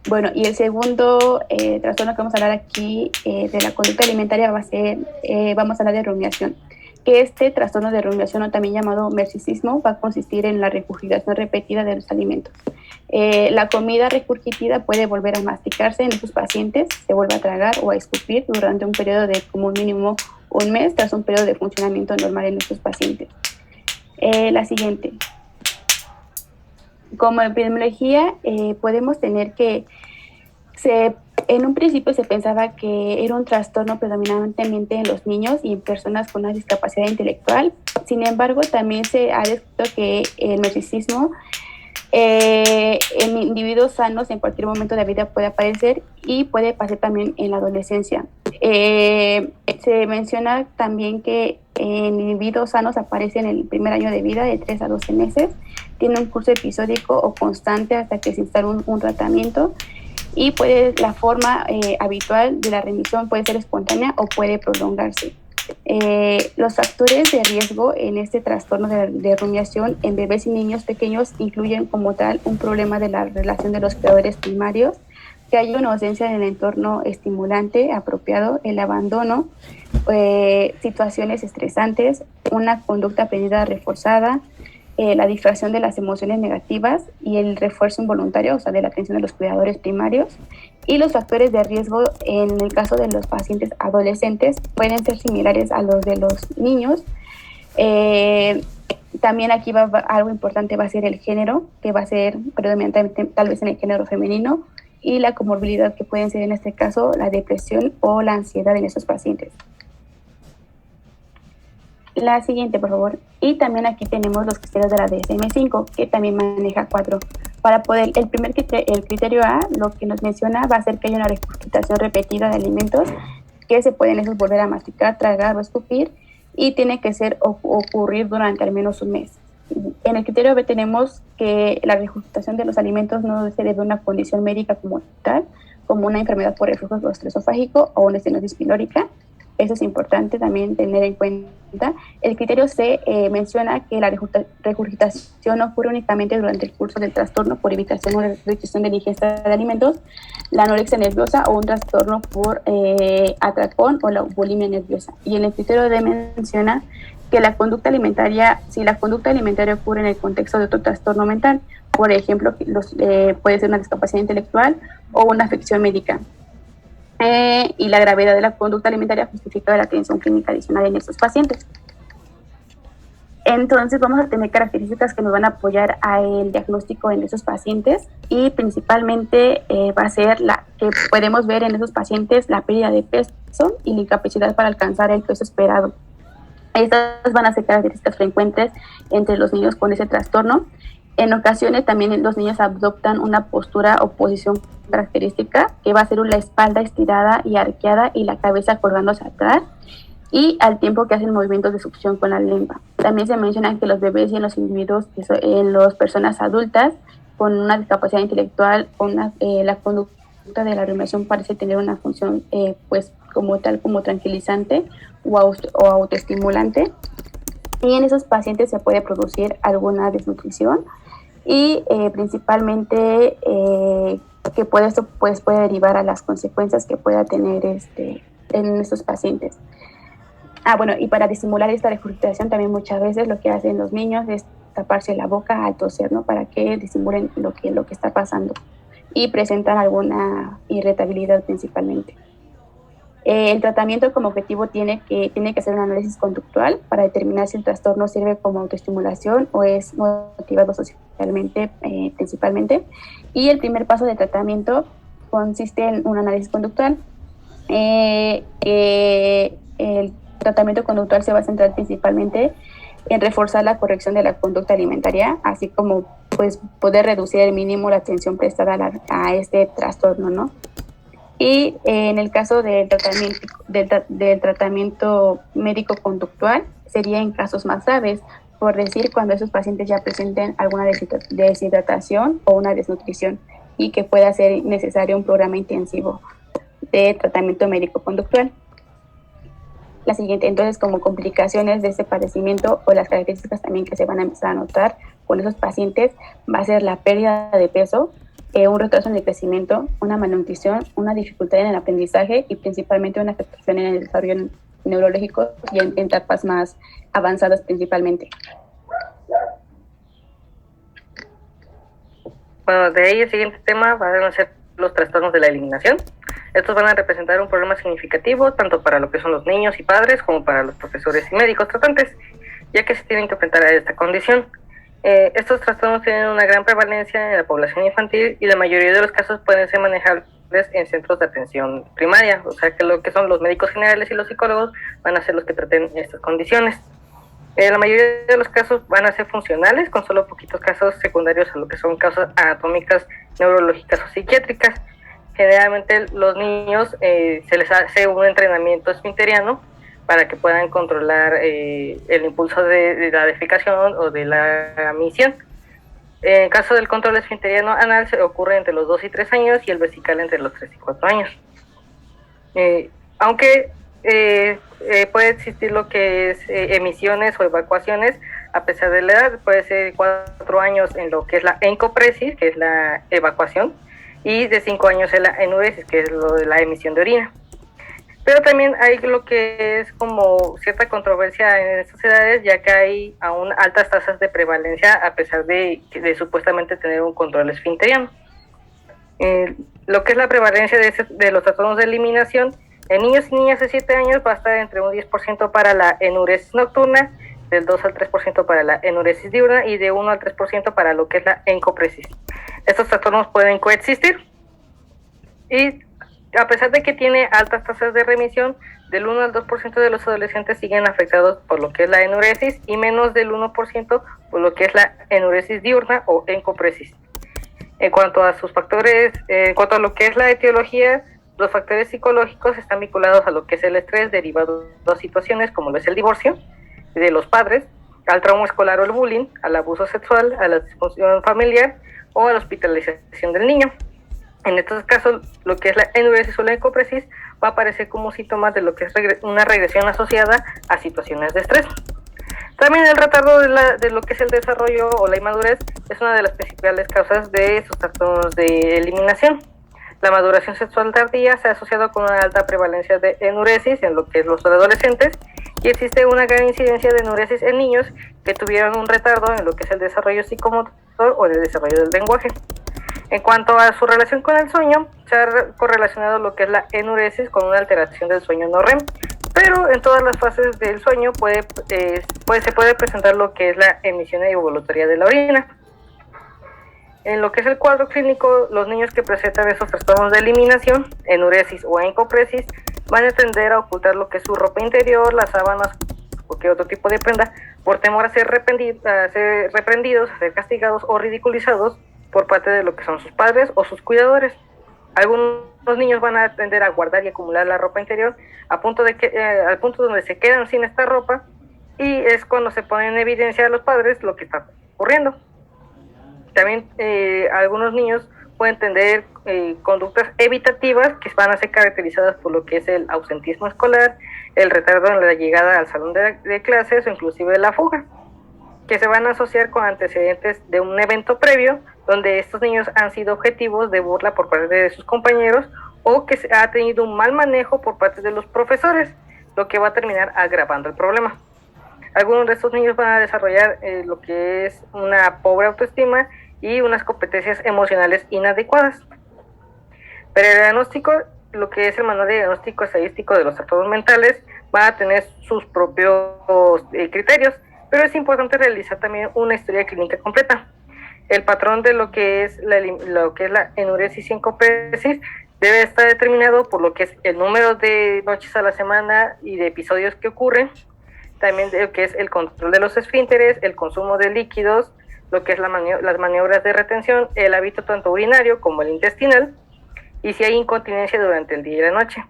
Bueno, y el segundo trastorno que vamos a hablar aquí de la conducta alimentaria va a ser, vamos a hablar de rumiación, que este trastorno de rumiación, o también llamado mercicismo, va a consistir en la regurgitación repetida de los alimentos. La comida regurgitida puede volver a masticarse en estos pacientes, se vuelve a tragar o a escupir durante un periodo de como mínimo un mes tras un periodo de funcionamiento normal en estos pacientes. La siguiente. Como epidemiología, podemos tener que en un principio se pensaba que era un trastorno predominantemente en los niños y en personas con una discapacidad intelectual. Sin embargo, también se ha descubierto que el narcisismo en individuos sanos en cualquier momento de la vida puede aparecer y puede pasar también en la adolescencia. Se menciona también que en individuos sanos aparece en el primer año de vida, de 3 a 12 meses, tiene un curso episódico o constante hasta que se instala un tratamiento, y la forma habitual de la remisión puede ser espontánea o puede prolongarse. Los factores de riesgo en este trastorno de rumiación en bebés y niños pequeños incluyen como tal un problema de la relación de los cuidadores primarios, que haya una ausencia en el entorno estimulante apropiado, el abandono, situaciones estresantes, una conducta aprendida reforzada, la distracción de las emociones negativas y el refuerzo involuntario, o sea, de la atención de los cuidadores primarios. Y los factores de riesgo en el caso de los pacientes adolescentes pueden ser similares a los de los niños. También aquí algo importante va a ser el género, que va a ser predominantemente tal vez en el género femenino, y la comorbilidad, que pueden ser en este caso la depresión o la ansiedad en esos pacientes. La siguiente, por favor. Y también aquí tenemos los criterios de la DSM-5, que también maneja 4. Para poder, el criterio A, lo que nos menciona va a ser que hay una regurgitación repetida de alimentos que se pueden esos volver a masticar, tragar o escupir, y tiene que ocurrir durante al menos un mes. En el criterio B tenemos que la regurgitación de los alimentos no se debe a una condición médica como tal, como una enfermedad por reflujo gastroesofágico o una estenosis pilórica. Eso es importante también tener en cuenta. El criterio C menciona que la regurgitación ocurre únicamente durante el curso del trastorno por evitación o restricción de la ingesta de alimentos, la anorexia nerviosa o un trastorno por atracón o la bulimia nerviosa. Y en el criterio D menciona que la conducta alimentaria, si la conducta alimentaria ocurre en el contexto de otro trastorno mental, por ejemplo, puede ser una discapacidad intelectual o una afección médica. Y la gravedad de la conducta alimentaria justifica la atención clínica adicional en estos pacientes. Entonces vamos a tener características que nos van a apoyar al diagnóstico en esos pacientes, y principalmente va a ser la que podemos ver en esos pacientes la pérdida de peso y la incapacidad para alcanzar el peso esperado. Estas van a ser características frecuentes entre los niños con ese trastorno. En ocasiones también los niños adoptan una postura o posición característica, que va a ser la espalda estirada y arqueada y la cabeza colgándose atrás, y al tiempo que hacen movimientos de succión con la lengua. También se menciona que los bebés y en los individuos, en las personas adultas con una discapacidad intelectual, la conducta de la rumiación parece tener una función pues como tal, como tranquilizante o autoestimulante, y en esos pacientes se puede producir alguna desnutrición, y principalmente que esto puede derivar a las consecuencias que pueda tener en estos pacientes. Bueno, y para disimular esta regurgitación también muchas veces lo que hacen los niños es taparse la boca al toser, ¿no? Para que disimulen lo que está pasando y presentan alguna irritabilidad principalmente. El tratamiento como objetivo tiene que hacer un análisis conductual para determinar si el trastorno sirve como autoestimulación o es motivado socialmente principalmente. Y el primer paso de tratamiento consiste en un análisis conductual. El tratamiento conductual se va a centrar principalmente en reforzar la corrección de la conducta alimentaria, así como pues poder reducir al mínimo la atención prestada a este trastorno, ¿no? Y en el caso del tratamiento médico-conductual, sería en casos más graves, por decir cuando esos pacientes ya presenten alguna deshidratación o una desnutrición y que pueda ser necesario un programa intensivo de tratamiento médico-conductual. La siguiente, entonces, como complicaciones de este padecimiento o las características también que se van a empezar a notar con esos pacientes, va a ser la pérdida de peso, un retraso en el crecimiento, una malnutrición, una dificultad en el aprendizaje y principalmente una afectación en el desarrollo neurológico y en etapas más avanzadas principalmente. Bueno, de ahí el siguiente tema van a ser los trastornos de la eliminación. Estos van a representar un problema significativo tanto para lo que son los niños y padres como para los profesores y médicos tratantes, ya que se tienen que enfrentar a esta condición. Estos trastornos tienen una gran prevalencia en la población infantil y la mayoría de los casos pueden ser manejables en centros de atención primaria, o sea que lo que son los médicos generales y los psicólogos van a ser los que traten estas condiciones. La mayoría de los casos van a ser funcionales, con solo poquitos casos secundarios a lo que son causas anatómicas, neurológicas o psiquiátricas. Generalmente los niños se les hace un entrenamiento esfinteriano para que puedan controlar el impulso de la defecación o de la misión. En caso del control esfinteriano anal se ocurre entre los 2 y 3 años y el vesical entre los 3 y 4 años. Aunque puede existir lo que es emisiones o evacuaciones a pesar de la edad, puede ser 4 años en lo que es la encopresis, que es la evacuación, y de 5 años en la enuresis, que es lo de la emisión de orina. Pero también hay lo que es como cierta controversia en estas edades, ya que hay aún altas tasas de prevalencia a pesar de supuestamente tener un control esfinteriano. Lo que es la prevalencia de los trastornos de eliminación, en niños y niñas de 7 años va a estar entre un 10% para la enuresis nocturna, del 2 al 3% para la enuresis diurna y de 1 al 3% para lo que es la encopresis. Estos trastornos pueden coexistir y a pesar de que tiene altas tasas de remisión, del 1 al 2% de los adolescentes siguen afectados por lo que es la enuresis y menos del 1% por lo que es la enuresis diurna o encopresis. En cuanto a sus factores, en cuanto a lo que es la etiología, los factores psicológicos están vinculados a lo que es el estrés derivado de situaciones como lo es el divorcio de los padres, al trauma escolar o el bullying, al abuso sexual, a la disfunción familiar o a la hospitalización del niño. En estos casos, lo que es la enuresis o la encopresis va a aparecer como síntomas de lo que es una regresión asociada a situaciones de estrés. También el retardo de lo que es el desarrollo o la inmadurez es una de las principales causas de estos trastornos de eliminación. La maduración sexual tardía se ha asociado con una alta prevalencia de enuresis en lo que es los adolescentes y existe una gran incidencia de enuresis en niños que tuvieron un retardo en lo que es el desarrollo psicomotor o el desarrollo del lenguaje. En cuanto a su relación con el sueño, se ha correlacionado lo que es la enuresis con una alteración del sueño no REM, pero en todas las fases del sueño se puede presentar lo que es la emisión involuntaria de la orina. En lo que es el cuadro clínico, los niños que presentan esos trastornos de eliminación, enuresis o encopresis, van a tender a ocultar lo que es su ropa interior, las sábanas o cualquier otro tipo de prenda, por temor a ser reprendidos, a ser castigados o ridiculizados por parte de lo que son sus padres o sus cuidadores. Algunos niños van a tender a guardar y acumular la ropa interior al punto donde se quedan sin esta ropa, y es cuando se pone en evidencia a los padres lo que está ocurriendo. También algunos niños pueden tener conductas evitativas que van a ser caracterizadas por lo que es el ausentismo escolar, el retardo en la llegada al salón de clases o inclusive la fuga, que se van a asociar con antecedentes de un evento previo donde estos niños han sido objetivos de burla por parte de sus compañeros o que se ha tenido un mal manejo por parte de los profesores. lo que va a terminar agravando el problema. Algunos de estos niños van a desarrollar lo que es una pobre autoestima y unas competencias emocionales inadecuadas. Para el diagnóstico, lo que es el manual de diagnóstico estadístico de los trastornos mentales va a tener sus propios criterios, pero es importante realizar también una historia clínica completa. El patrón de lo que es la enuresis y encopresis debe estar determinado por lo que es el número de noches a la semana y de episodios que ocurren, también lo que es el control de los esfínteres, el consumo de líquidos, lo que es las maniobras de retención, el hábito tanto urinario como el intestinal, y si hay incontinencia durante el día y la noche.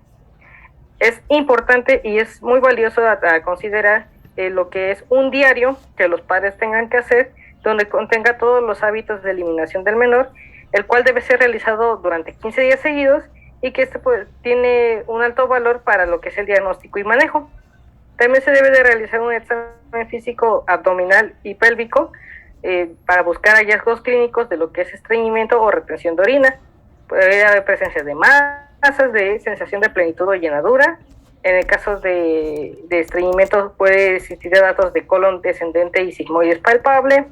Es importante y es muy valioso a considerar lo que es un diario que los padres tengan que hacer, donde contenga todos los hábitos de eliminación del menor, el cual debe ser realizado durante 15 días seguidos y que tiene un alto valor para lo que es el diagnóstico y manejo. También se debe de realizar un examen físico abdominal y pélvico para buscar hallazgos clínicos de lo que es estreñimiento o retención de orina. Puede haber presencia de masas, de sensación de plenitud o llenadura. En el caso de estreñimiento puede existir datos de colon descendente y sigmoides palpable,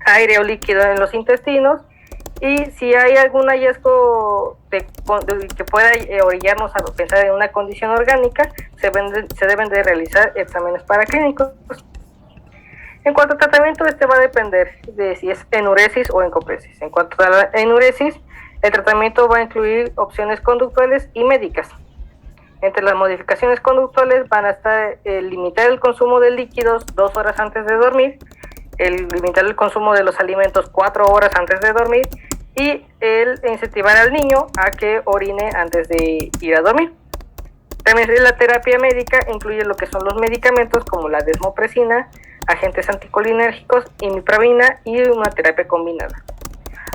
aire o líquido en los intestinos, y si hay algún hallazgo que pueda orillarnos a pensar en una condición orgánica, se deben de realizar exámenes paraclínicos. En cuanto a tratamiento, va a depender de si es enuresis o encopresis. En cuanto a la enuresis, el tratamiento va a incluir opciones conductuales y médicas. Entre las modificaciones conductuales van a estar limitar el consumo de líquidos 2 horas antes de dormir, limitar el consumo de los alimentos 4 horas antes de dormir y el incentivar al niño a que orine antes de ir a dormir. También la terapia médica incluye lo que son los medicamentos como la desmopresina, agentes anticolinérgicos, imipramina y una terapia combinada.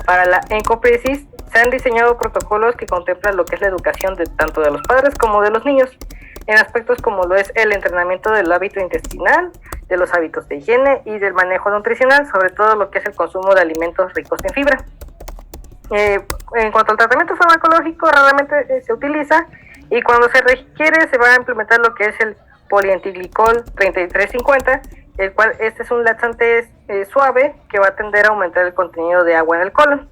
Para la encopresis se han diseñado protocolos que contemplan lo que es la educación de tanto de los padres como de los niños, en aspectos como lo es el entrenamiento del hábito intestinal, de los hábitos de higiene y del manejo nutricional, sobre todo lo que es el consumo de alimentos ricos en fibra. En cuanto al tratamiento farmacológico, raramente se utiliza y cuando se requiere se va a implementar lo que es el poliantiglicol 3350, el cual es un laxante suave que va a tender a aumentar el contenido de agua en el colon,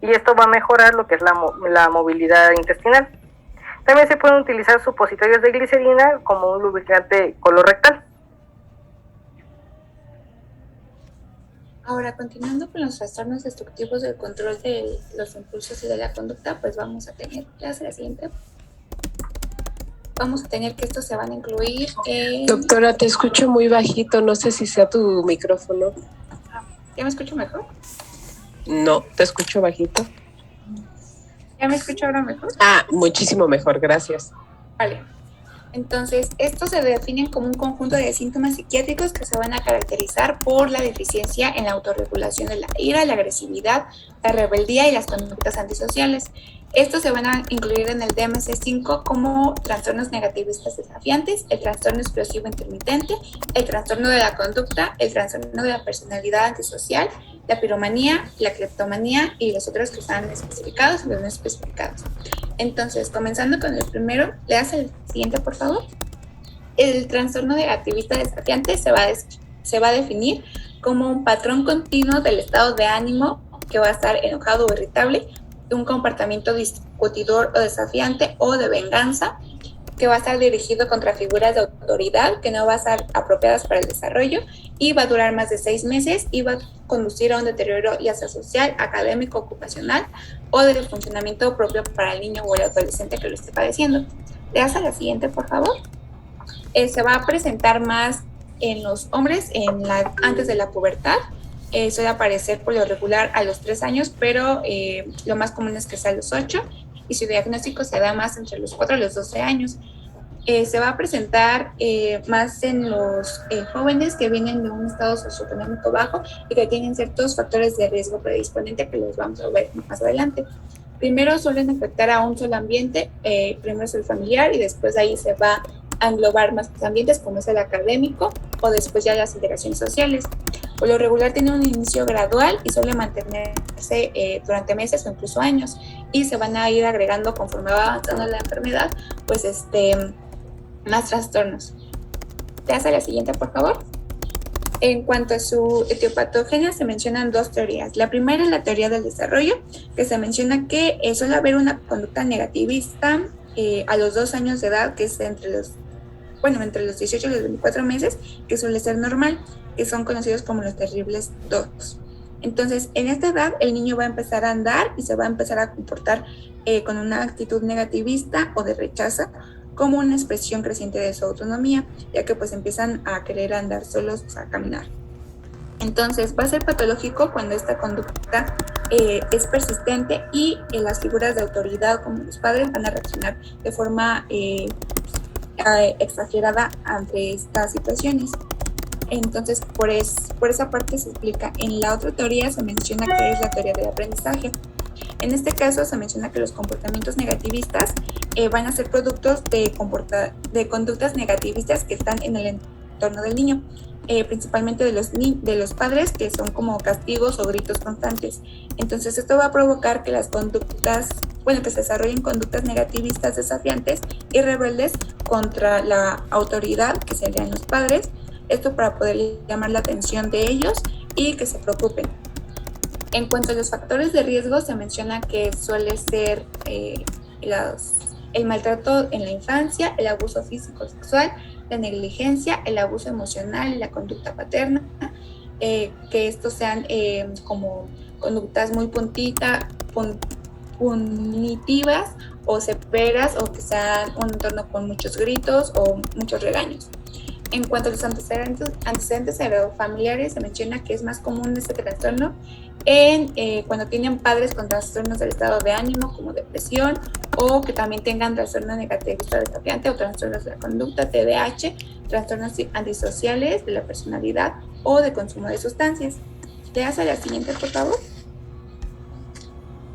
y esto va a mejorar lo que es la movilidad intestinal. También se pueden utilizar supositorios de glicerina como un lubricante colorectal. Ahora, continuando con los trastornos destructivos del control de los impulsos y de la conducta, pues vamos a tener, la siguiente. Vamos a tener que estos se van a incluir en... Doctora, te escucho muy bajito, no sé si sea tu micrófono. ¿Ya me escucho mejor? No, te escucho bajito. ¿Ya me escucho ahora mejor? Muchísimo mejor, gracias. Vale. Entonces, estos se definen como un conjunto de síntomas psiquiátricos que se van a caracterizar por la deficiencia en la autorregulación de la ira, la agresividad, la rebeldía y las conductas antisociales. Estos se van a incluir en el DMC-5 como trastornos negativistas desafiantes, el trastorno explosivo intermitente, el trastorno de la conducta, el trastorno de la personalidad antisocial, la piromanía, la cleptomanía y los otros que están especificados y los no especificados. Entonces, comenzando con el primero, ¿le das el siguiente, por favor? El trastorno negativista desafiante se va a definir como un patrón continuo del estado de ánimo que va a estar enojado o irritable, un comportamiento discutidor o desafiante o de venganza, que va a estar dirigido contra figuras de autoridad que no va a estar apropiadas para el desarrollo y va a durar más de 6 meses y va a conducir a un deterioro ya sea social, académico, ocupacional o del funcionamiento propio para el niño o el adolescente que lo esté padeciendo. Le das a la siguiente, por favor. Se va a presentar más en los hombres antes de la pubertad. Suele aparecer por lo regular a los 3 años, pero lo más común es que sea a los 8, y su diagnóstico se da más entre los 4 y los 12 años. Se va a presentar más en los jóvenes que vienen de un estado socioeconómico bajo y que tienen ciertos factores de riesgo predisponente que los vamos a ver más adelante. Primero suelen afectar a un solo ambiente, primero es el familiar y después de ahí se va a englobar más ambientes como es el académico o después ya las integraciones sociales. Por lo regular tiene un inicio gradual y suele mantenerse durante meses o incluso años, y se van a ir agregando conforme va avanzando la enfermedad, pues más trastornos. Te hace la siguiente, por favor. En cuanto a su etiopatogenia, se mencionan dos teorías. La primera es la teoría del desarrollo, que se menciona que suele haber una conducta negativista a los 2 años de edad, que es entre los 18 y los 24 meses, que suele ser normal, que son conocidos como los terribles 2. Entonces, en esta edad, el niño va a empezar a andar y se va a empezar a comportar con una actitud negativista o de rechazo, como una expresión creciente de su autonomía, ya que pues empiezan a querer andar solos, o sea, a caminar. Entonces va a ser patológico cuando esta conducta es persistente y las figuras de autoridad como los padres van a reaccionar de forma exagerada ante estas situaciones. Entonces por esa parte se explica. En la otra teoría se menciona que es la teoría del aprendizaje. En este caso se menciona que los comportamientos negativistas van a ser productos de conductas negativistas que están en el entorno del niño, principalmente de los padres, que son como castigos o gritos constantes. Entonces esto va a provocar que que se desarrollen conductas negativistas desafiantes y rebeldes contra la autoridad, que serían los padres, esto para poder llamar la atención de ellos y que se preocupen. En cuanto a los factores de riesgo, se menciona que suele ser el maltrato en la infancia, el abuso físico-sexual, la negligencia, el abuso emocional y la conducta paterna, que estos sean como conductas muy punitivas o severas, o que sean un entorno con muchos gritos o muchos regaños. En cuanto a los antecedentes heredofamiliares, se menciona que es más común este trastorno cuando tienen padres con trastornos del estado de ánimo, como depresión, o que también tengan trastorno negativista desafiante o trastornos de la conducta, TDAH, trastornos antisociales de la personalidad o de consumo de sustancias. ¿Te hace la siguiente, por favor?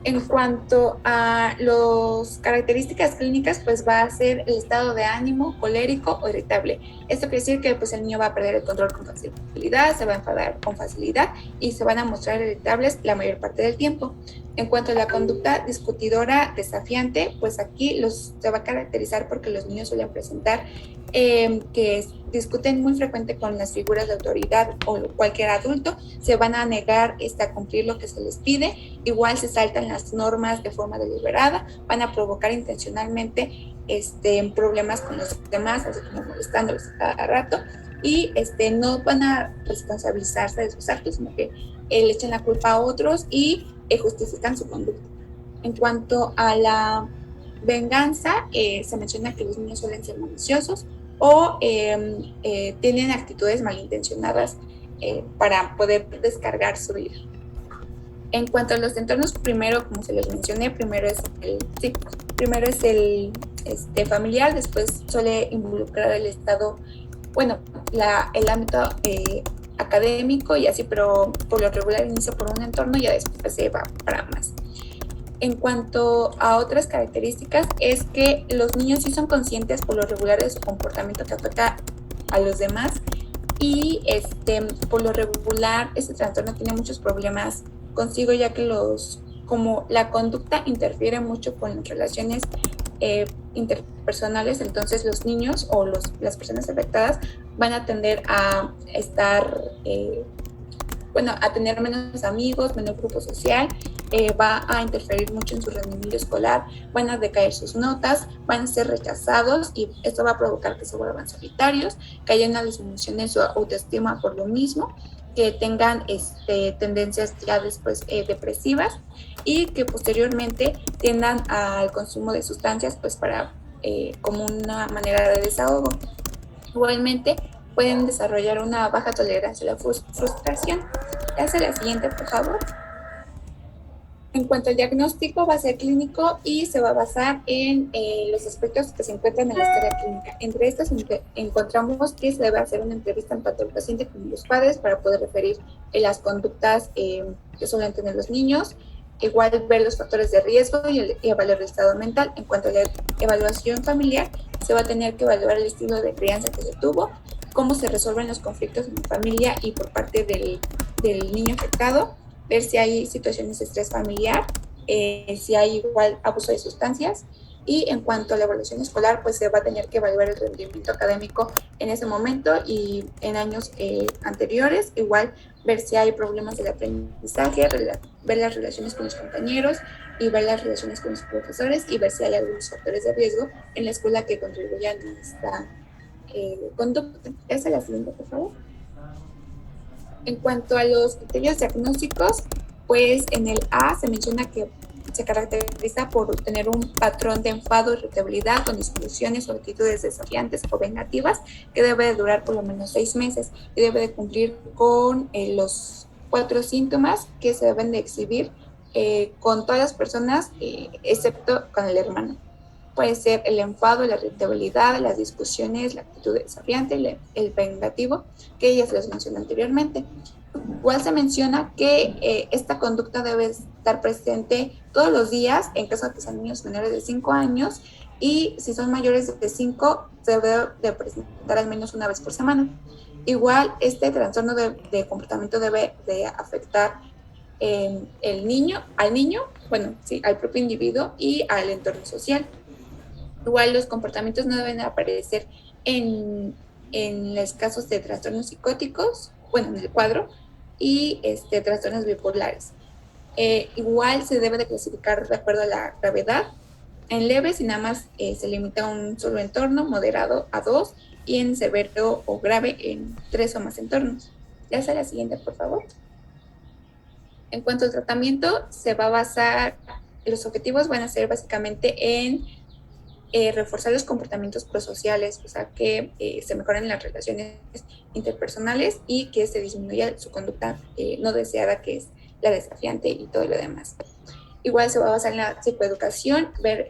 En cuanto a las características clínicas, pues va a ser el estado de ánimo colérico o irritable. Esto quiere decir que pues, el niño va a perder el control con facilidad, se va a enfadar con facilidad y se van a mostrar irritables la mayor parte del tiempo. En cuanto a la conducta discutidora desafiante, pues aquí se va a caracterizar porque los niños suelen presentar que discuten muy frecuente con las figuras de autoridad o cualquier adulto, se van a negar a cumplir lo que se les pide, igual se saltan las normas de forma deliberada, van a provocar intencionalmente problemas con los demás, así como molestándolos cada rato, y no van a responsabilizarse de sus actos, sino que le echan la culpa a otros y justifican su conducta. En cuanto a la venganza, se menciona que los niños suelen ser maliciosos o tienen actitudes malintencionadas para poder descargar su ira. En cuanto a los entornos, primero, como se les mencioné, primero es el familiar, después suele involucrar el estado, el ámbito académico y así, pero por lo regular inicia por un entorno y ya después se va para más. En cuanto a otras características, es que los niños sí son conscientes por lo regular de su comportamiento que afecta a los demás y por lo regular este trastorno tiene muchos problemas consigo, ya que como la conducta interfiere mucho con las relaciones interpersonales, entonces los niños o las personas afectadas van a tender a a tener menos amigos, menor grupo social, va a interferir mucho en su rendimiento escolar, van a decaer sus notas, van a ser rechazados y esto va a provocar que se vuelvan solitarios, que haya una disminución en su autoestima por lo mismo, que tengan tendencias ya después depresivas y que posteriormente tiendan al consumo de sustancias pues como una manera de desahogo. Igualmente pueden desarrollar una baja tolerancia a la frustración. Hace la siguiente, por favor. En cuanto al diagnóstico, va a ser clínico y se va a basar en los aspectos que se encuentran en la historia clínica. Entre estos encontramos que se debe hacer una entrevista tanto al paciente como a los padres para poder referir las conductas que suelen tener los niños. Igual ver los factores de riesgo y evaluar el estado mental. En cuanto a la evaluación familiar, se va a tener que evaluar el estilo de crianza que se tuvo, cómo se resuelven los conflictos en la familia y por parte del niño afectado, ver si hay situaciones de estrés familiar, si hay igual abuso de sustancias, Y en cuanto a la evaluación escolar, pues se va a tener que evaluar el rendimiento académico en ese momento y en años anteriores. Igual ver si hay problemas del aprendizaje, ver las relaciones con los compañeros y ver las relaciones con los profesores y ver si hay algunos factores de riesgo en la escuela que contribuyan a esta conducta. Esa es la siguiente, por favor. En cuanto a los criterios diagnósticos, pues en el A se menciona que se caracteriza por tener un patrón de enfado, irritabilidad con discusiones o actitudes desafiantes o vengativas que debe de durar por lo menos 6 meses y debe de cumplir con los 4 síntomas que se deben de exhibir con todas las personas excepto con el hermano. Puede ser el enfado, la irritabilidad, las discusiones, la actitud desafiante, el vengativo, que ya se les mencionó anteriormente. Igual se menciona que esta conducta debe estar presente todos los días en caso de que sean niños menores de 5 años y si son mayores de 5 se debe de presentar al menos una vez por semana. Igual este trastorno de comportamiento debe de afectar al niño, al propio individuo y al entorno social. Igual los comportamientos no deben aparecer en los casos de trastornos psicóticos, en el cuadro, y trastornos bipolares. Igual se debe de clasificar de acuerdo a la gravedad. En leve, si nada más se limita a un solo entorno, moderado a 2, y en severo o grave en 3 o más entornos. Ya sea la siguiente, por favor. En cuanto al tratamiento, se va a basar, los objetivos van a ser básicamente en reforzar los comportamientos prosociales, o sea, que se mejoren las relaciones interpersonales y que se disminuya su conducta no deseada, que es la desafiante y todo lo demás. Igual se va a basar en la psicoeducación, ver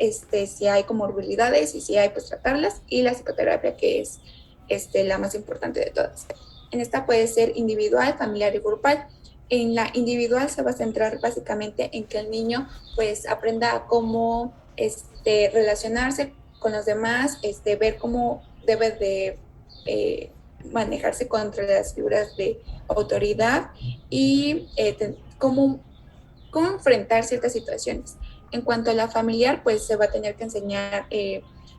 si hay comorbilidades y si hay, pues tratarlas, y la psicoterapia, que es la más importante de todas. En esta puede ser individual, familiar y grupal. En la individual se va a centrar básicamente en que el niño pues aprenda a cómo relacionarse con los demás, ver cómo debe de manejarse contra las figuras de autoridad y cómo enfrentar ciertas situaciones. En cuanto a la familiar, pues se va a tener que enseñar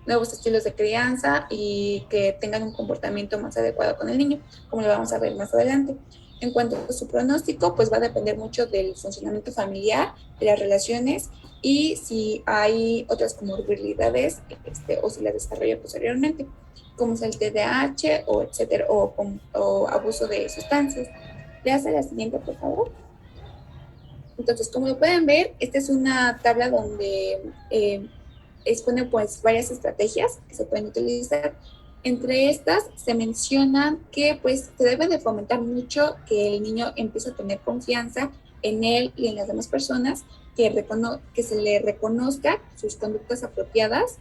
nuevos estilos de crianza y que tengan un comportamiento más adecuado con el niño, como lo vamos a ver más adelante. En cuanto a su pronóstico, pues va a depender mucho del funcionamiento familiar, de las relaciones y si hay otras comorbilidades o si las desarrolla posteriormente, como es el TDAH o etcétera, o abuso de sustancias. Le hace la siguiente, por favor. Entonces, como lo pueden ver, esta es una tabla donde expone pues varias estrategias que se pueden utilizar. Entre estas se mencionan que pues se debe de fomentar mucho que el niño empiece a tener confianza en él y en las demás personas, que se le reconozca sus conductas apropiadas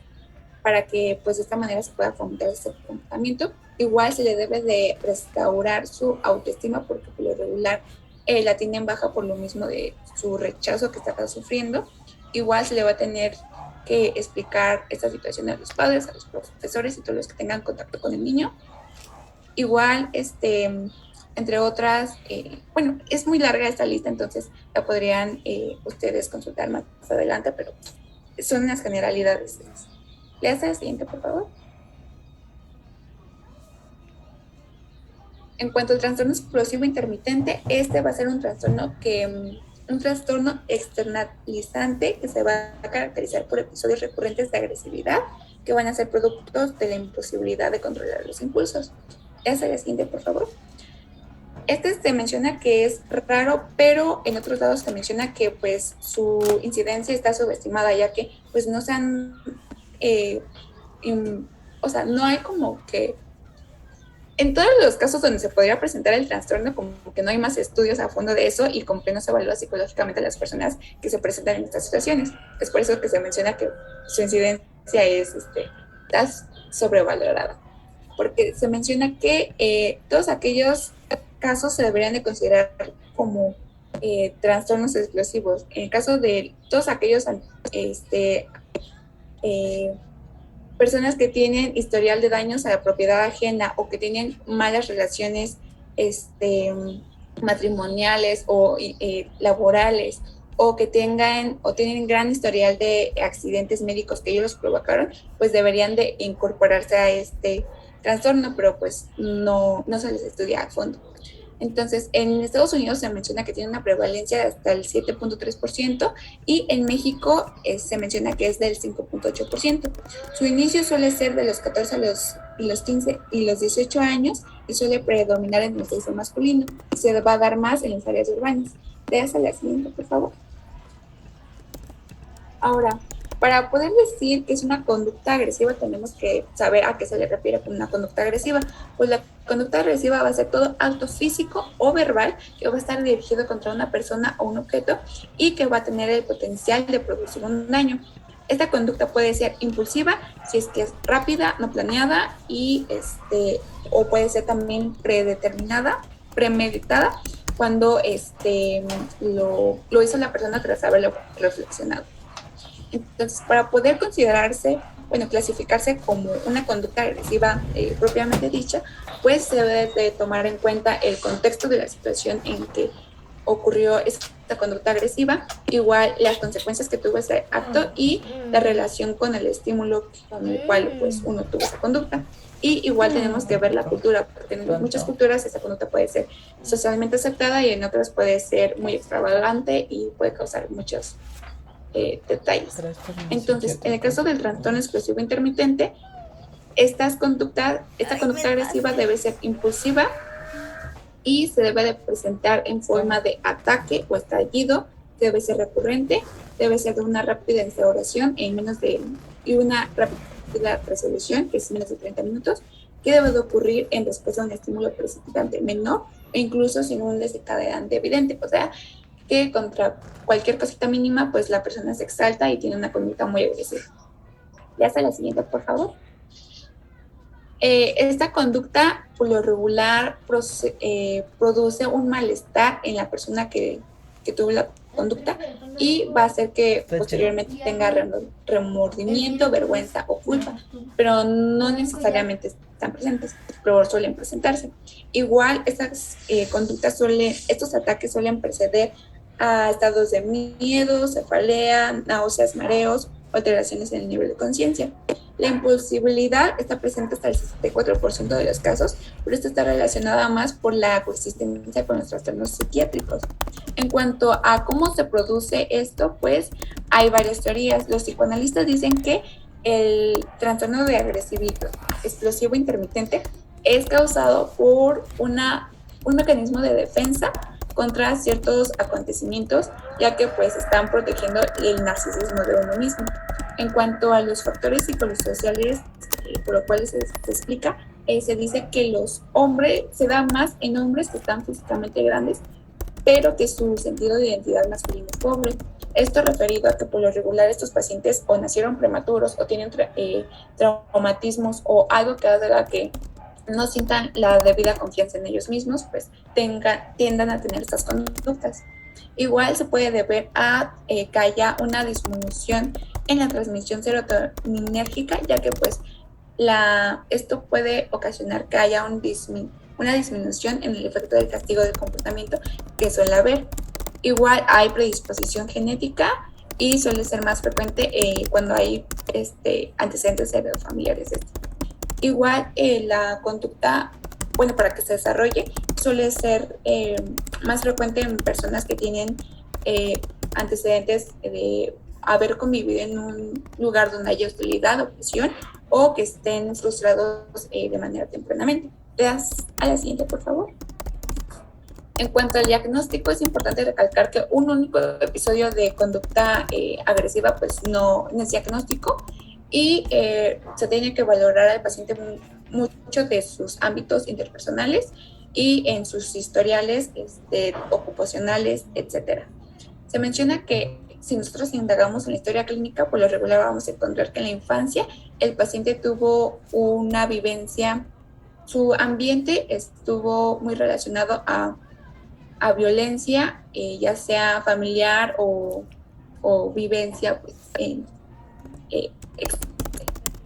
para que pues de esta manera se pueda fomentar ese comportamiento. Igual se le debe de restaurar su autoestima porque por lo regular la tiene en baja por lo mismo de su rechazo que está sufriendo. Igual se le va a tener que explicar esta situación a los padres, a los profesores y todos los que tengan contacto con el niño. Igual, entre otras, es muy larga esta lista, entonces la podrían ustedes consultar más adelante, pero son unas generalidades. Le hace la siguiente, por favor. En cuanto al trastorno explosivo intermitente, va a ser un trastorno externalizante que se va a caracterizar por episodios recurrentes de agresividad que van a ser productos de la imposibilidad de controlar los impulsos. Esa es la siguiente, por favor. Se menciona que es raro, pero en otros lados se menciona que pues su incidencia está subestimada, ya que pues no se han, no hay como que en todos los casos donde se podría presentar el trastorno, como que no hay más estudios a fondo de eso y como que no se evalúa psicológicamente a las personas que se presentan en estas situaciones. Es por eso que se menciona que su incidencia está sobrevalorada. Porque se menciona que todos aquellos casos se deberían de considerar como trastornos explosivos. En el caso de todos aquellos personas que tienen historial de daños a la propiedad ajena o que tienen malas relaciones matrimoniales o laborales o que tienen gran historial de accidentes médicos que ellos los provocaron, pues deberían de incorporarse a este trastorno, pero pues no se les estudia a fondo. Entonces, en Estados Unidos se menciona que tiene una prevalencia de hasta el 7.3% y en México se menciona que es del 5.8%. Su inicio suele ser de los 14 a los 15 y los 18 años y suele predominar en el sexo masculino y se va a dar más en las áreas urbanas. Veas a la siguiente, por favor. Ahora, para poder decir que es una conducta agresiva, tenemos que saber a qué se le refiere con una conducta agresiva. Pues la conducta agresiva va a ser todo acto físico o verbal que va a estar dirigido contra una persona o un objeto y que va a tener el potencial de producir un daño. Esta conducta puede ser impulsiva, si es que es rápida, no planeada, y o puede ser también predeterminada, premeditada, cuando lo hizo la persona tras haberlo reflexionado. Entonces, para poder clasificarse como una conducta agresiva propiamente dicha, pues se debe de tomar en cuenta el contexto de la situación en que ocurrió esta conducta agresiva, igual las consecuencias que tuvo ese acto y la relación con el estímulo con el cual pues uno tuvo esa conducta. Y igual tenemos que ver la cultura, porque en muchas culturas esa conducta puede ser socialmente aceptada y en otras puede ser muy extravagante y puede causar muchos detalles. Entonces, en el caso del trastorno explosivo intermitente, esta conducta agresiva debe ser impulsiva y se debe de presentar en forma de ataque o estallido, debe ser recurrente, debe ser de una rápida instauración y una rápida resolución, que es menos de 30 minutos, que debe de ocurrir en respuesta a un estímulo precipitante menor e incluso sin un desencadenante evidente, o sea, que contra cualquier cosita mínima, pues la persona se exalta y tiene una conducta muy agresiva. Ya está la siguiente, por favor. Esta conducta, por lo regular, produce un malestar en la persona que tuvo la conducta y va a hacer que posteriormente tenga remordimiento, vergüenza o culpa, pero no necesariamente están presentes, pero suelen presentarse. Igual, estas conductas estos ataques suelen preceder a estados de miedo, cefalea, náuseas, mareos, alteraciones en el nivel de conciencia. La impulsibilidad está presente hasta el 64% de los casos, pero esto está relacionada más por la coexistencia con los trastornos psiquiátricos. En cuanto a cómo se produce esto, pues hay varias teorías. Los psicoanalistas dicen que el trastorno de agresividad explosivo intermitente es causado por un mecanismo de defensa contra ciertos acontecimientos, ya que pues están protegiendo el narcisismo de uno mismo. En cuanto a los factores psicosociales por los cuales se explica, se dice que se da más en hombres que están físicamente grandes, pero que su sentido de identidad masculina es pobre. Esto referido a que por lo regular estos pacientes o nacieron prematuros o tienen traumatismos o algo que haga que no sientan la debida confianza en ellos mismos, pues tiendan a tener estas conductas. Igual se puede deber a que haya una disminución en la transmisión serotoninérgica, ya que pues esto puede ocasionar que haya una disminución en el efecto del castigo del comportamiento que suele haber. Igual hay predisposición genética y suele ser más frecuente cuando hay antecedentes heredofamiliares. Igual la conducta, para que se desarrolle, suele ser más frecuente en personas que tienen antecedentes de haber convivido en un lugar donde haya hostilidad, opresión o que estén frustrados de manera tempranamente. Veas a la siguiente, por favor. En cuanto al diagnóstico, es importante recalcar que un único episodio de conducta agresiva pues no es diagnóstico y se tiene que valorar al paciente mucho de sus ámbitos interpersonales y en sus historiales ocupacionales, etc. Se menciona que si nosotros indagamos en la historia clínica, por lo regular vamos a encontrar que en la infancia el paciente tuvo una vivencia, su ambiente estuvo muy relacionado a violencia, ya sea familiar o vivencia pues,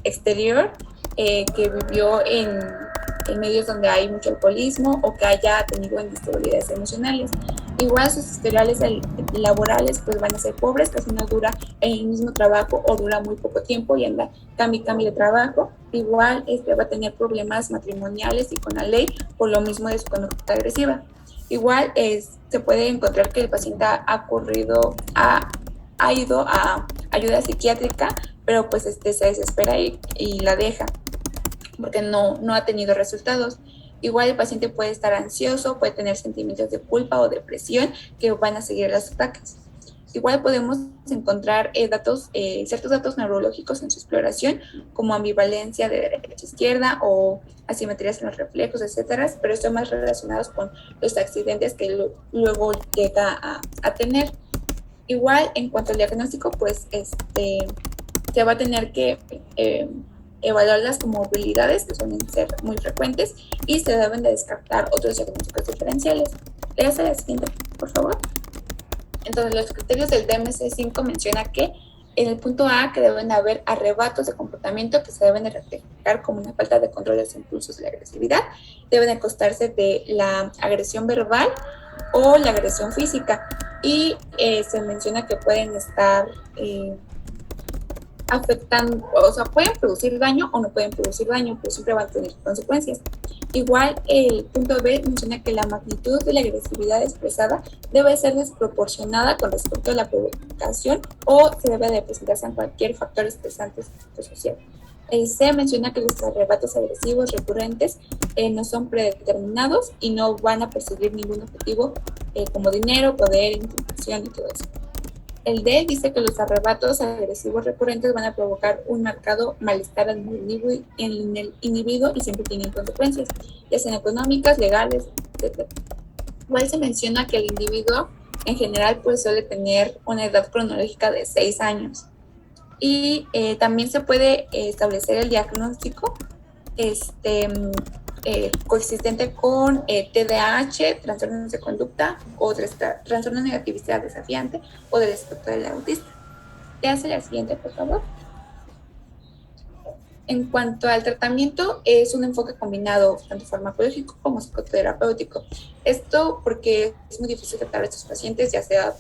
exterior, que vivió en medios donde hay mucho alcoholismo o que haya tenido inestabilidades emocionales. Igual sus historiales laborales pues van a ser pobres, casi no dura en el mismo trabajo o dura muy poco tiempo y anda cambio de trabajo. Igual va a tener problemas matrimoniales y con la ley por lo mismo de su conducta agresiva. Igual se puede encontrar que el paciente ha ido a ayuda psiquiátrica, pero pues se desespera y la deja porque no ha tenido resultados. Igual el paciente puede estar ansioso, puede tener sentimientos de culpa o depresión que van a seguir los ataques. Igual podemos encontrar ciertos datos neurológicos en su exploración, como ambivalencia de derecha a izquierda o asimetrías en los reflejos, etcétera, pero están más relacionados con los accidentes que luego llega a tener. Igual, en cuanto al diagnóstico, pues se va a tener que evaluar las comorbilidades, que suelen ser muy frecuentes, y se deben de descartar otros diagnósticos diferenciales. Léase la siguiente, por favor. Entonces, los criterios del DMC-5 menciona que en el punto A que deben haber arrebatos de comportamiento que se deben de reflejar como una falta de control de los impulsos de la agresividad, deben de costarse de la agresión verbal o la agresión física, y se menciona que pueden estar afectando, o sea, pueden producir daño o no pueden producir daño, pero siempre van a tener consecuencias. Igual, el punto B menciona que la magnitud de la agresividad expresada debe ser desproporcionada con respecto a la provocación o se debe de presentarse en cualquier factor estresante social. El C menciona que los arrebatos agresivos recurrentes no son predeterminados y no van a perseguir ningún objetivo como dinero, poder, intimidación y todo eso. El D dice que los arrebatos agresivos recurrentes van a provocar un marcado malestar en el individuo y siempre tienen consecuencias, ya sean económicas, legales, etc. Igual se menciona que el individuo en general pues suele tener una edad cronológica de 6 años. Y también se puede establecer el diagnóstico coexistente con TDAH, trastornos de conducta o trastorno de negatividad desafiante o del espectro del autista. ¿Te hace la siguiente, por favor? En cuanto al tratamiento, es un enfoque combinado tanto farmacológico como psicoterapéutico. Esto porque es muy difícil tratar a estos pacientes, ya sea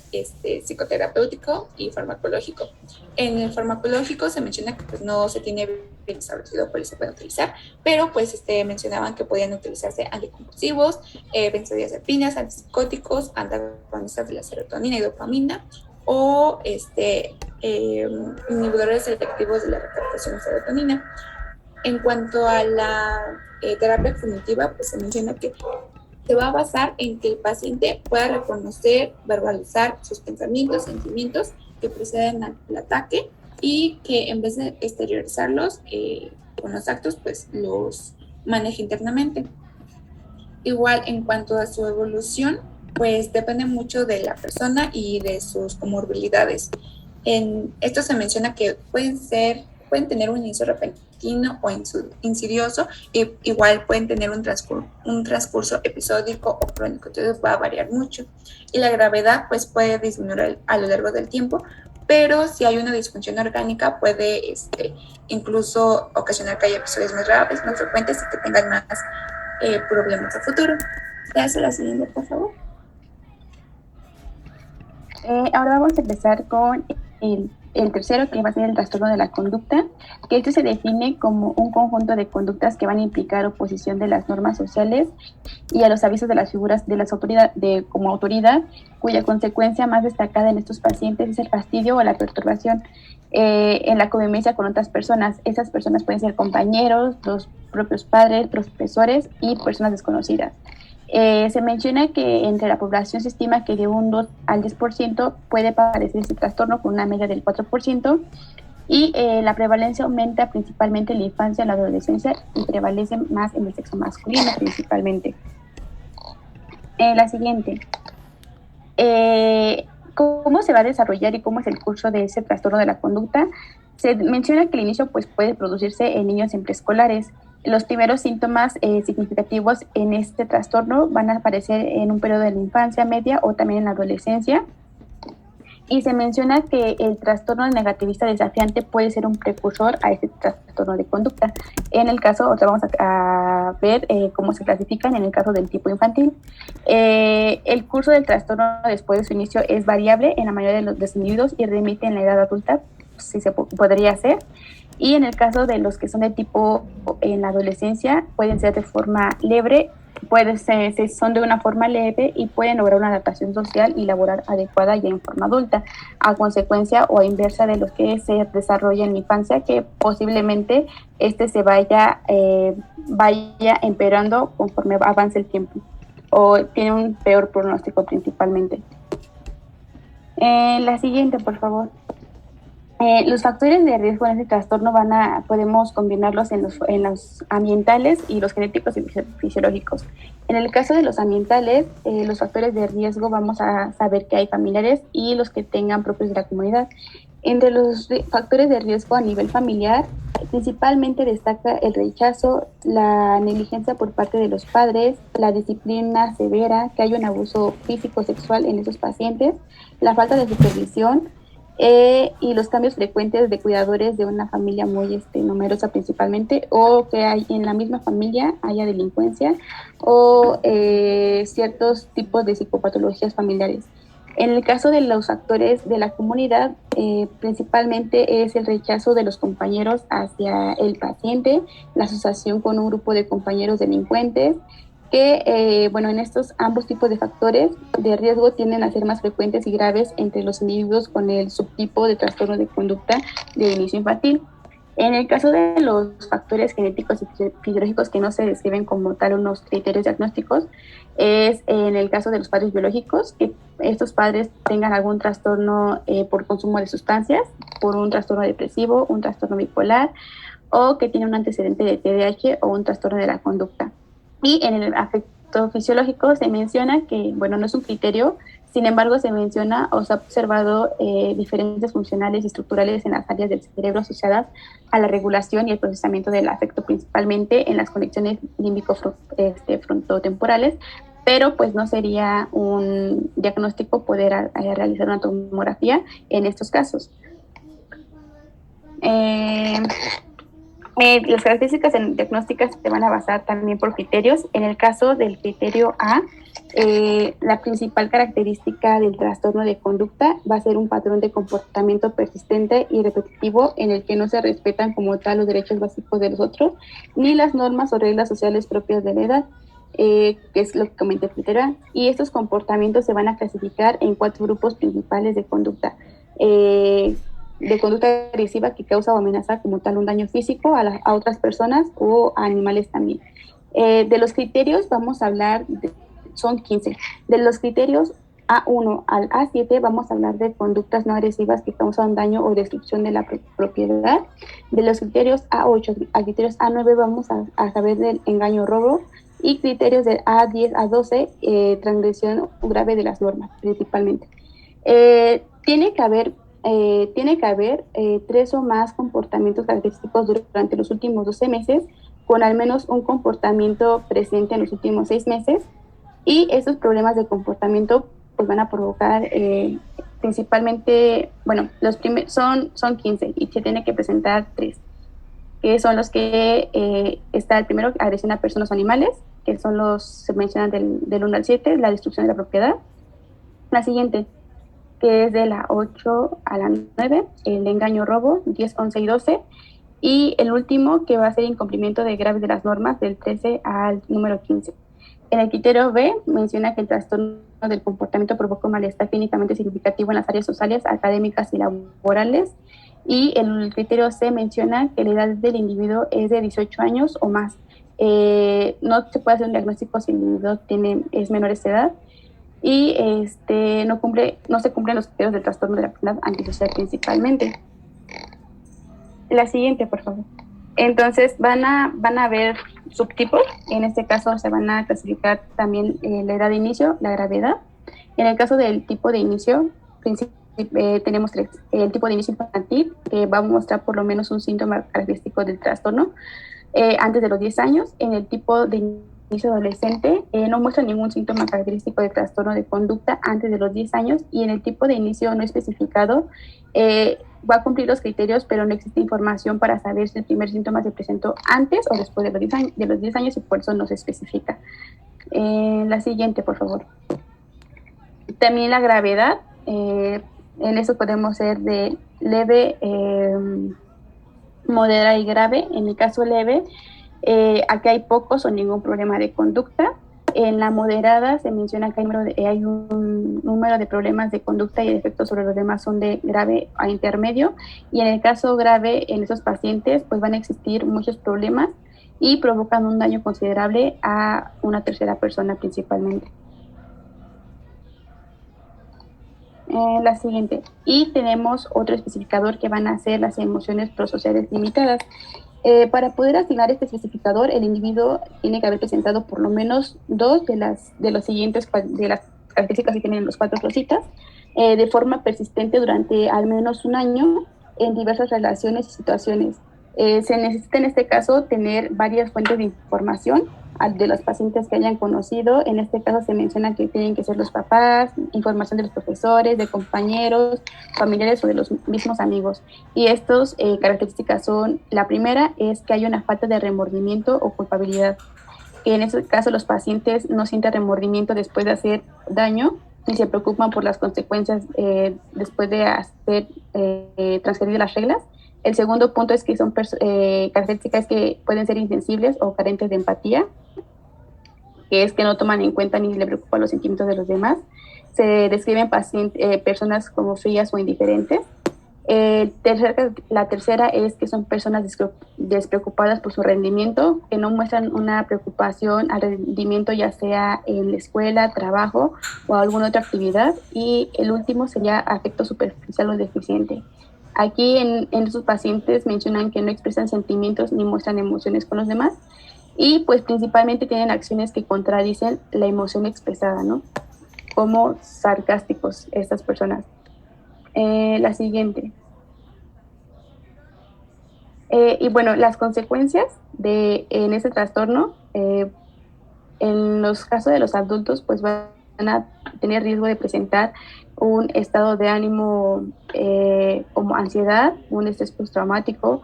psicoterapéutico y farmacológico. En el farmacológico se menciona que pues, no se tiene bien establecido cuáles se pueden utilizar, pero pues mencionaban que podían utilizarse anticonvulsivos, benzodiazepinas, antipsicóticos, antagonistas de la serotonina y dopamina, o inhibidores selectivos de la recaptación de serotonina. En cuanto a la terapia cognitiva, pues se menciona que se va a basar en que el paciente pueda reconocer, verbalizar sus pensamientos, sentimientos que preceden al ataque y que en vez de exteriorizarlos con los actos, pues los maneje internamente. Igual, en cuanto a su evolución, pues depende mucho de la persona y de sus comorbilidades. En esto se menciona que pueden tener un inicio repentino o insidioso, y igual pueden tener un transcurso episódico o crónico, entonces va a variar mucho. Y la gravedad pues puede disminuir a lo largo del tiempo, pero si hay una disfunción orgánica puede incluso ocasionar que haya episodios más graves, más frecuentes y que tengan más problemas a futuro. ¿Te hace la siguiente, por favor? Ahora vamos a empezar con el tercero, que va a ser el trastorno de la conducta, que esto se define como un conjunto de conductas que van a implicar oposición de las normas sociales y a los avisos de las figuras de las como autoridad, cuya consecuencia más destacada en estos pacientes es el fastidio o la perturbación en la convivencia con otras personas. Esas personas pueden ser compañeros, los propios padres, profesores y personas desconocidas. Se menciona que entre la población se estima que de un 2 al 10% puede padecer este trastorno, con una media del 4%, y la prevalencia aumenta principalmente en la infancia y la adolescencia y prevalece más en el sexo masculino principalmente. La siguiente. ¿Cómo se va a desarrollar y cómo es el curso de ese trastorno de la conducta? Se menciona que el inicio pues, puede producirse en niños en preescolares. Los primeros síntomas significativos en este trastorno van a aparecer en un periodo de la infancia media o también en la adolescencia. Y se menciona que el trastorno negativista desafiante puede ser un precursor a este trastorno de conducta. En el caso, ahora vamos a ver cómo se clasifican en el caso del tipo infantil. El curso del trastorno después de su inicio es variable en la mayoría de los individuos y remite en la edad adulta, si se podría hacer. Y en el caso de los que son de tipo en la adolescencia, pueden ser de forma leve, son de una forma leve y pueden lograr una adaptación social y laboral adecuada ya en forma adulta, a consecuencia o a inversa de los que se desarrolla en la infancia, que posiblemente se vaya empeorando conforme avance el tiempo o tiene un peor pronóstico principalmente. La siguiente, por favor. Los factores de riesgo en este trastorno podemos combinarlos en los ambientales y los genéticos y fisiológicos. En el caso de los ambientales, los factores de riesgo vamos a saber que hay familiares y los que tengan propios de la comunidad. Entre los factores de riesgo a nivel familiar, principalmente destaca el rechazo, la negligencia por parte de los padres, la disciplina severa, que hay un abuso físico sexual en esos pacientes, la falta de supervisión, y los cambios frecuentes de cuidadores de una familia muy numerosa principalmente, o que hay en la misma familia haya delincuencia o ciertos tipos de psicopatologías familiares. En el caso de los actores de la comunidad, principalmente es el rechazo de los compañeros hacia el paciente, la asociación con un grupo de compañeros delincuentes, que en estos ambos tipos de factores de riesgo tienden a ser más frecuentes y graves entre los individuos con el subtipo de trastorno de conducta de inicio infantil. En el caso de los factores genéticos y fisiológicos que no se describen como tal unos criterios diagnósticos, es en el caso de los padres biológicos, que estos padres tengan algún trastorno por consumo de sustancias, por un trastorno depresivo, un trastorno bipolar, o que tienen un antecedente de TDAH o un trastorno de la conducta. Y en el afecto fisiológico se menciona que, no es un criterio, sin embargo se menciona o se ha observado diferencias funcionales y estructurales en las áreas del cerebro asociadas a la regulación y el procesamiento del afecto, principalmente en las conexiones límbico-frontotemporales, pero pues no sería un diagnóstico poder realizar una tomografía en estos casos. Las características diagnósticas se van a basar también por criterios. En el caso del criterio A, la principal característica del trastorno de conducta va a ser un patrón de comportamiento persistente y repetitivo en el que no se respetan como tal los derechos básicos de los otros, ni las normas o reglas sociales propias de la edad, que es lo que comenta el criterio A. Y estos comportamientos se van a clasificar en 4 grupos principales de conducta. De conducta agresiva que causa o amenaza como tal un daño físico a otras personas o a animales también. De los criterios vamos a hablar, son 15. De los criterios A1 al A7 vamos a hablar de conductas no agresivas que causan daño o destrucción de la propiedad. De los criterios A8 a criterios A9 vamos a saber del engaño o robo. Y criterios de A10 a 12, transgresión grave de las normas, principalmente. Tiene que haber 3 o más comportamientos característicos durante los últimos 12 meses, con al menos un comportamiento presente en los últimos 6 meses, y esos problemas de comportamiento pues van a provocar principalmente, son 15 y se tiene que presentar 3, que son los que está el primero, agresión a personas o animales, que son se mencionan del 1 al 7, la destrucción de la propiedad. La siguiente, que es de la 8 a la 9, el engaño, robo, 10, 11 y 12, y el último, que va a ser incumplimiento de graves de las normas, del 13 al número 15. En el criterio B menciona que el trastorno del comportamiento provoca un malestar clínicamente significativo en las áreas sociales, académicas y laborales, y el criterio C menciona que la edad del individuo es de 18 años o más. No se puede hacer un diagnóstico si el individuo es menor de edad, y no se cumplen los criterios del trastorno de la personalidad antisocial principalmente. La siguiente, por favor. Entonces van a haber subtipos. En este caso se van a clasificar también la edad de inicio, la gravedad. En el caso del tipo de inicio, tenemos 3. El tipo de inicio infantil, que va a mostrar por lo menos un síntoma característico del trastorno antes de los 10 años. En el tipo de inicio adolescente, no muestra ningún síntoma característico de trastorno de conducta antes de los 10 años y en el tipo de inicio no especificado va a cumplir los criterios, pero no existe información para saber si el primer síntoma se presentó antes o después de los 10 años y por eso no se especifica. La siguiente, por favor. También la gravedad, en eso podemos ser de leve, moderada y grave. En el caso leve, aquí hay pocos o ningún problema de conducta. En la moderada se menciona que hay un número de problemas de conducta y el efecto sobre los demás son de grave a intermedio. Y en el caso grave, en esos pacientes, pues van a existir muchos problemas y provocan un daño considerable a una tercera persona principalmente. La siguiente. Y tenemos otro especificador que van a ser las emociones prosociales limitadas. Para poder asignar este especificador, el individuo tiene que haber presentado por lo menos 2 de las características que tienen los 4 cositas, de forma persistente durante al menos un año en diversas relaciones y situaciones. Se necesita en este caso tener varias fuentes de información de los pacientes que hayan conocido. En este caso se menciona que tienen que ser los papás, información de los profesores, de compañeros, familiares o de los mismos amigos. Y estas características son, la primera es que hay una falta de remordimiento o culpabilidad, que en ese caso los pacientes no sienten remordimiento después de hacer daño ni se preocupan por las consecuencias después de hacer transgredir las reglas. El segundo punto es que son características que pueden ser insensibles o carentes de empatía, que es que no toman en cuenta ni le preocupan los sentimientos de los demás. Se describen personas como frías o indiferentes. La tercera es que son personas despreocupadas por su rendimiento, que no muestran una preocupación al rendimiento, ya sea en la escuela, trabajo o alguna otra actividad. Y el último sería afecto superficial o deficiente. Aquí en estos pacientes mencionan que no expresan sentimientos ni muestran emociones con los demás y pues principalmente tienen acciones que contradicen la emoción expresada, ¿no? Como sarcásticos estas personas. La siguiente. Y bueno, las consecuencias en ese trastorno, en los casos de los adultos, pues van a tener riesgo de presentar un estado de ánimo como ansiedad, un estrés postraumático,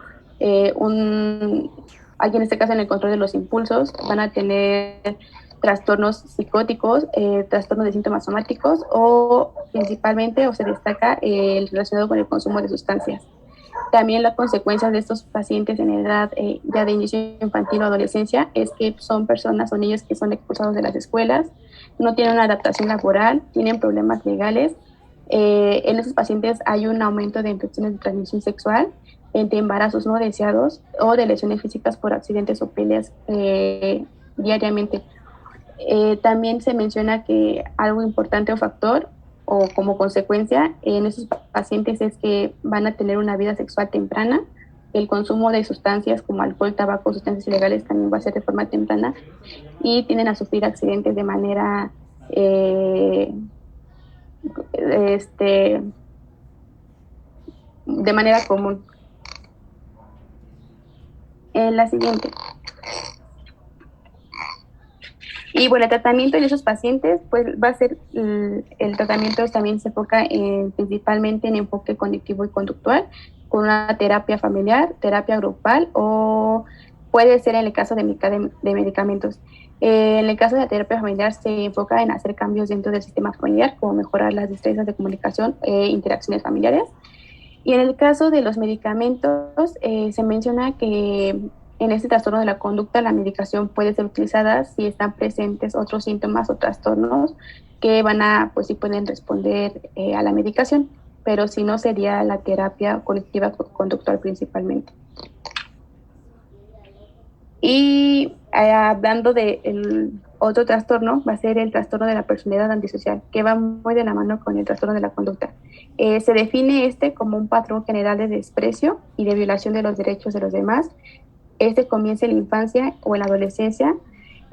aquí en este caso en el control de los impulsos, van a tener trastornos psicóticos, trastornos de síntomas somáticos o principalmente, o se destaca el relacionado con el consumo de sustancias. También las consecuencias de estos pacientes en edad ya de inicio infantil o adolescencia es que son personas o niños que son expulsados de las escuelas, no tienen una adaptación laboral, tienen problemas legales. En estos pacientes hay un aumento de infecciones de transmisión sexual, de embarazos no deseados o de lesiones físicas por accidentes o peleas diariamente. También se menciona que algo importante o factor o como consecuencia en esos pacientes es que van a tener una vida sexual temprana, el consumo de sustancias como alcohol, tabaco, sustancias ilegales también va a ser de forma temprana y tienden a sufrir accidentes de manera común. La siguiente. Y bueno, el tratamiento de esos pacientes, pues va a ser, el tratamiento también se enfoca principalmente en enfoque cognitivo y conductual, con una terapia familiar, terapia grupal o puede ser en el caso de medicamentos. En el caso de la terapia familiar se enfoca en hacer cambios dentro del sistema familiar, como mejorar las destrezas de comunicación e interacciones familiares. Y en el caso de los medicamentos, se menciona que en este trastorno de la conducta la medicación puede ser utilizada si están presentes otros síntomas o trastornos que pues sí pueden responder a la medicación, pero si no sería la terapia cognitiva conductual principalmente. Y hablando del otro trastorno, va a ser el trastorno de la personalidad antisocial, que va muy de la mano con el trastorno de la conducta. Se define como un patrón general de desprecio y de violación de los derechos de los demás. Comienza en la infancia o en la adolescencia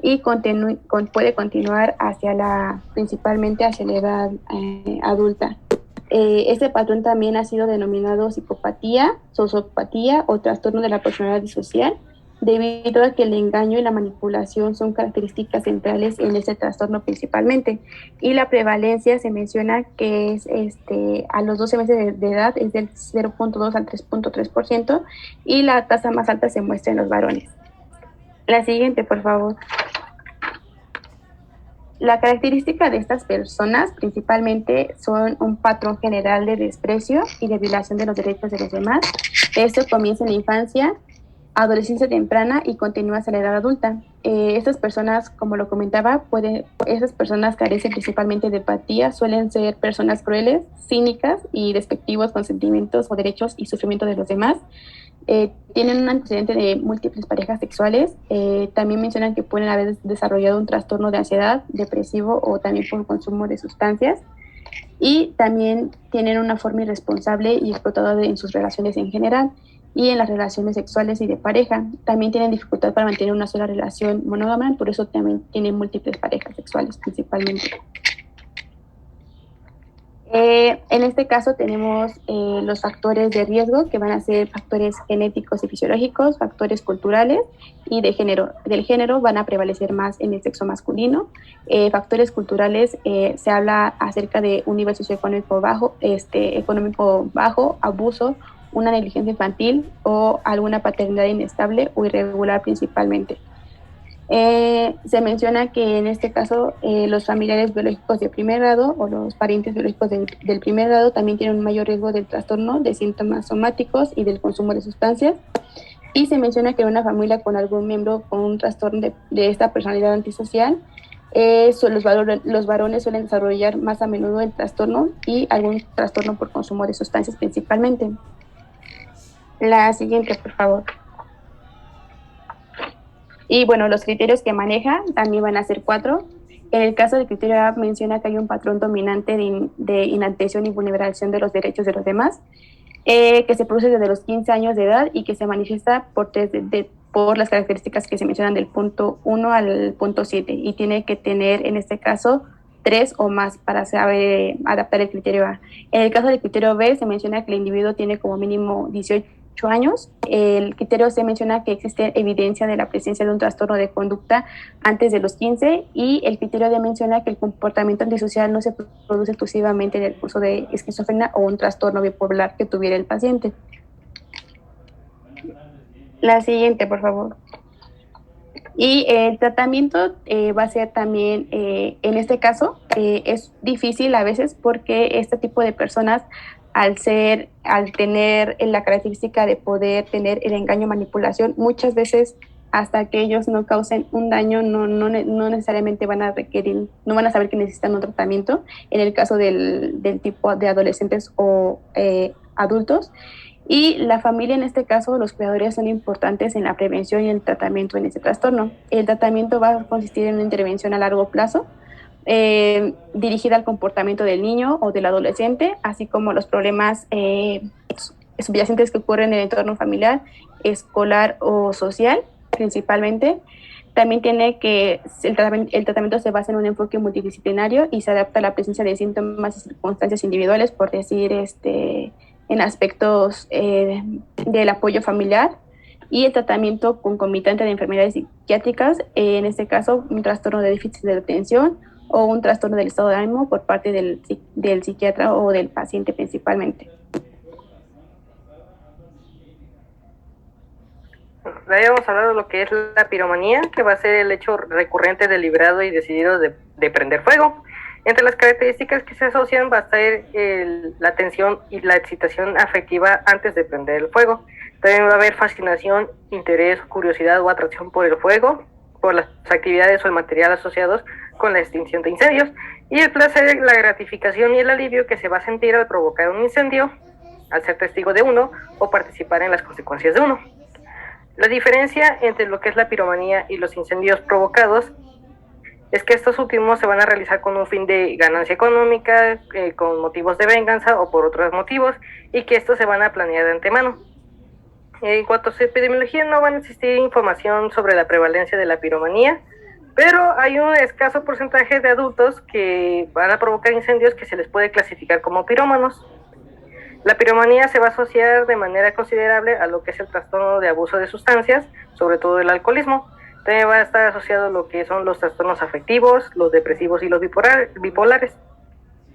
y puede continuar principalmente hacia la edad adulta. Este patrón también ha sido denominado psicopatía, sociopatía o trastorno de la personalidad disocial, debido a que el engaño y la manipulación son características centrales en este trastorno principalmente. Y la prevalencia se menciona que es a los 12 meses de edad es del 0.2 al 3.3%, y la tasa más alta se muestra en los varones. La siguiente, por favor. La característica de estas personas principalmente son un patrón general de desprecio y de violación de los derechos de los demás. Esto comienza en la infancia, adolescencia temprana y continúa hasta la edad adulta. Estas personas, como lo comentaba, esas personas carecen principalmente de empatía, suelen ser personas crueles, cínicas y despectivos con sentimientos o derechos y sufrimiento de los demás. Tienen un antecedente de múltiples parejas sexuales. También mencionan que pueden haber desarrollado un trastorno de ansiedad, depresivo o también por consumo de sustancias. Y también tienen una forma irresponsable y explotadora en sus relaciones en general y en las relaciones sexuales y de pareja. También tienen dificultad para mantener una sola relación monógama, por eso también tienen múltiples parejas sexuales principalmente. En este caso tenemos los factores de riesgo, que van a ser factores genéticos y fisiológicos, factores culturales y de género. Del género van a prevalecer más en el sexo masculino. Factores culturales, se habla acerca de un nivel socioeconómico bajo, abuso, una negligencia infantil o alguna paternidad inestable o irregular principalmente. Se menciona que en este caso los familiares biológicos de primer grado o los parientes biológicos del primer grado también tienen un mayor riesgo del trastorno, de síntomas somáticos y del consumo de sustancias. Y se menciona que en una familia con algún miembro con un trastorno de esta personalidad antisocial, los varones suelen desarrollar más a menudo el trastorno y algún trastorno por consumo de sustancias principalmente. La siguiente, por favor. Y bueno, los criterios que maneja también van a ser 4. En el caso del criterio A menciona que hay un patrón dominante de inatención y vulneración de los derechos de los demás, que se produce desde los 15 años de edad y que se manifiesta por las características que se mencionan del punto 1 al punto 7, y tiene que tener en este caso 3 o más para saber adaptar el criterio A. En el caso del criterio B se menciona que el individuo tiene como mínimo 18 años. El criterio C menciona que existe evidencia de la presencia de un trastorno de conducta antes de los 15, y el criterio D menciona que el comportamiento antisocial no se produce exclusivamente en el curso de esquizofrenia o un trastorno bipolar que tuviera el paciente. La siguiente, por favor. Y el tratamiento va a ser también, en este caso, es difícil a veces porque este tipo de personas, al tener la característica de poder tener el engaño, manipulación, muchas veces hasta que ellos no causen un daño, no necesariamente van a saber que necesitan un tratamiento, en el caso del tipo de adolescentes o adultos. Y la familia, en este caso, los cuidadores son importantes en la prevención y el tratamiento en este trastorno. El tratamiento va a consistir en una intervención a largo plazo, dirigida al comportamiento del niño o del adolescente, así como los problemas subyacentes que ocurren en el entorno familiar, escolar o social, principalmente. También el tratamiento se basa en un enfoque multidisciplinario y se adapta a la presencia de síntomas y circunstancias individuales, por decir, en aspectos del apoyo familiar, y el tratamiento concomitante de enfermedades psiquiátricas, en este caso un trastorno de déficit de atención o un trastorno del estado de ánimo por parte del psiquiatra o del paciente principalmente. Ya habíamos hablado de lo que es la piromanía, que va a ser el hecho recurrente, deliberado y decidido de prender fuego. Entre las características que se asocian va a estar la tensión y la excitación afectiva antes de prender el fuego. También va a haber fascinación, interés, curiosidad o atracción por el fuego, por las actividades o el material asociados con la extinción de incendios. Y el placer, la gratificación y el alivio que se va a sentir al provocar un incendio, al ser testigo de uno o participar en las consecuencias de uno. La diferencia entre lo que es la piromanía y los incendios provocados es que estos últimos se van a realizar con un fin de ganancia económica, con motivos de venganza o por otros motivos, y que estos se van a planear de antemano. En cuanto a su epidemiología, no van a existir información sobre la prevalencia de la piromanía, pero hay un escaso porcentaje de adultos que van a provocar incendios que se les puede clasificar como pirómanos. La piromanía se va a asociar de manera considerable a lo que es el trastorno de abuso de sustancias, sobre todo el alcoholismo. También va a estar asociado a lo que son los trastornos afectivos, los depresivos y los bipolares.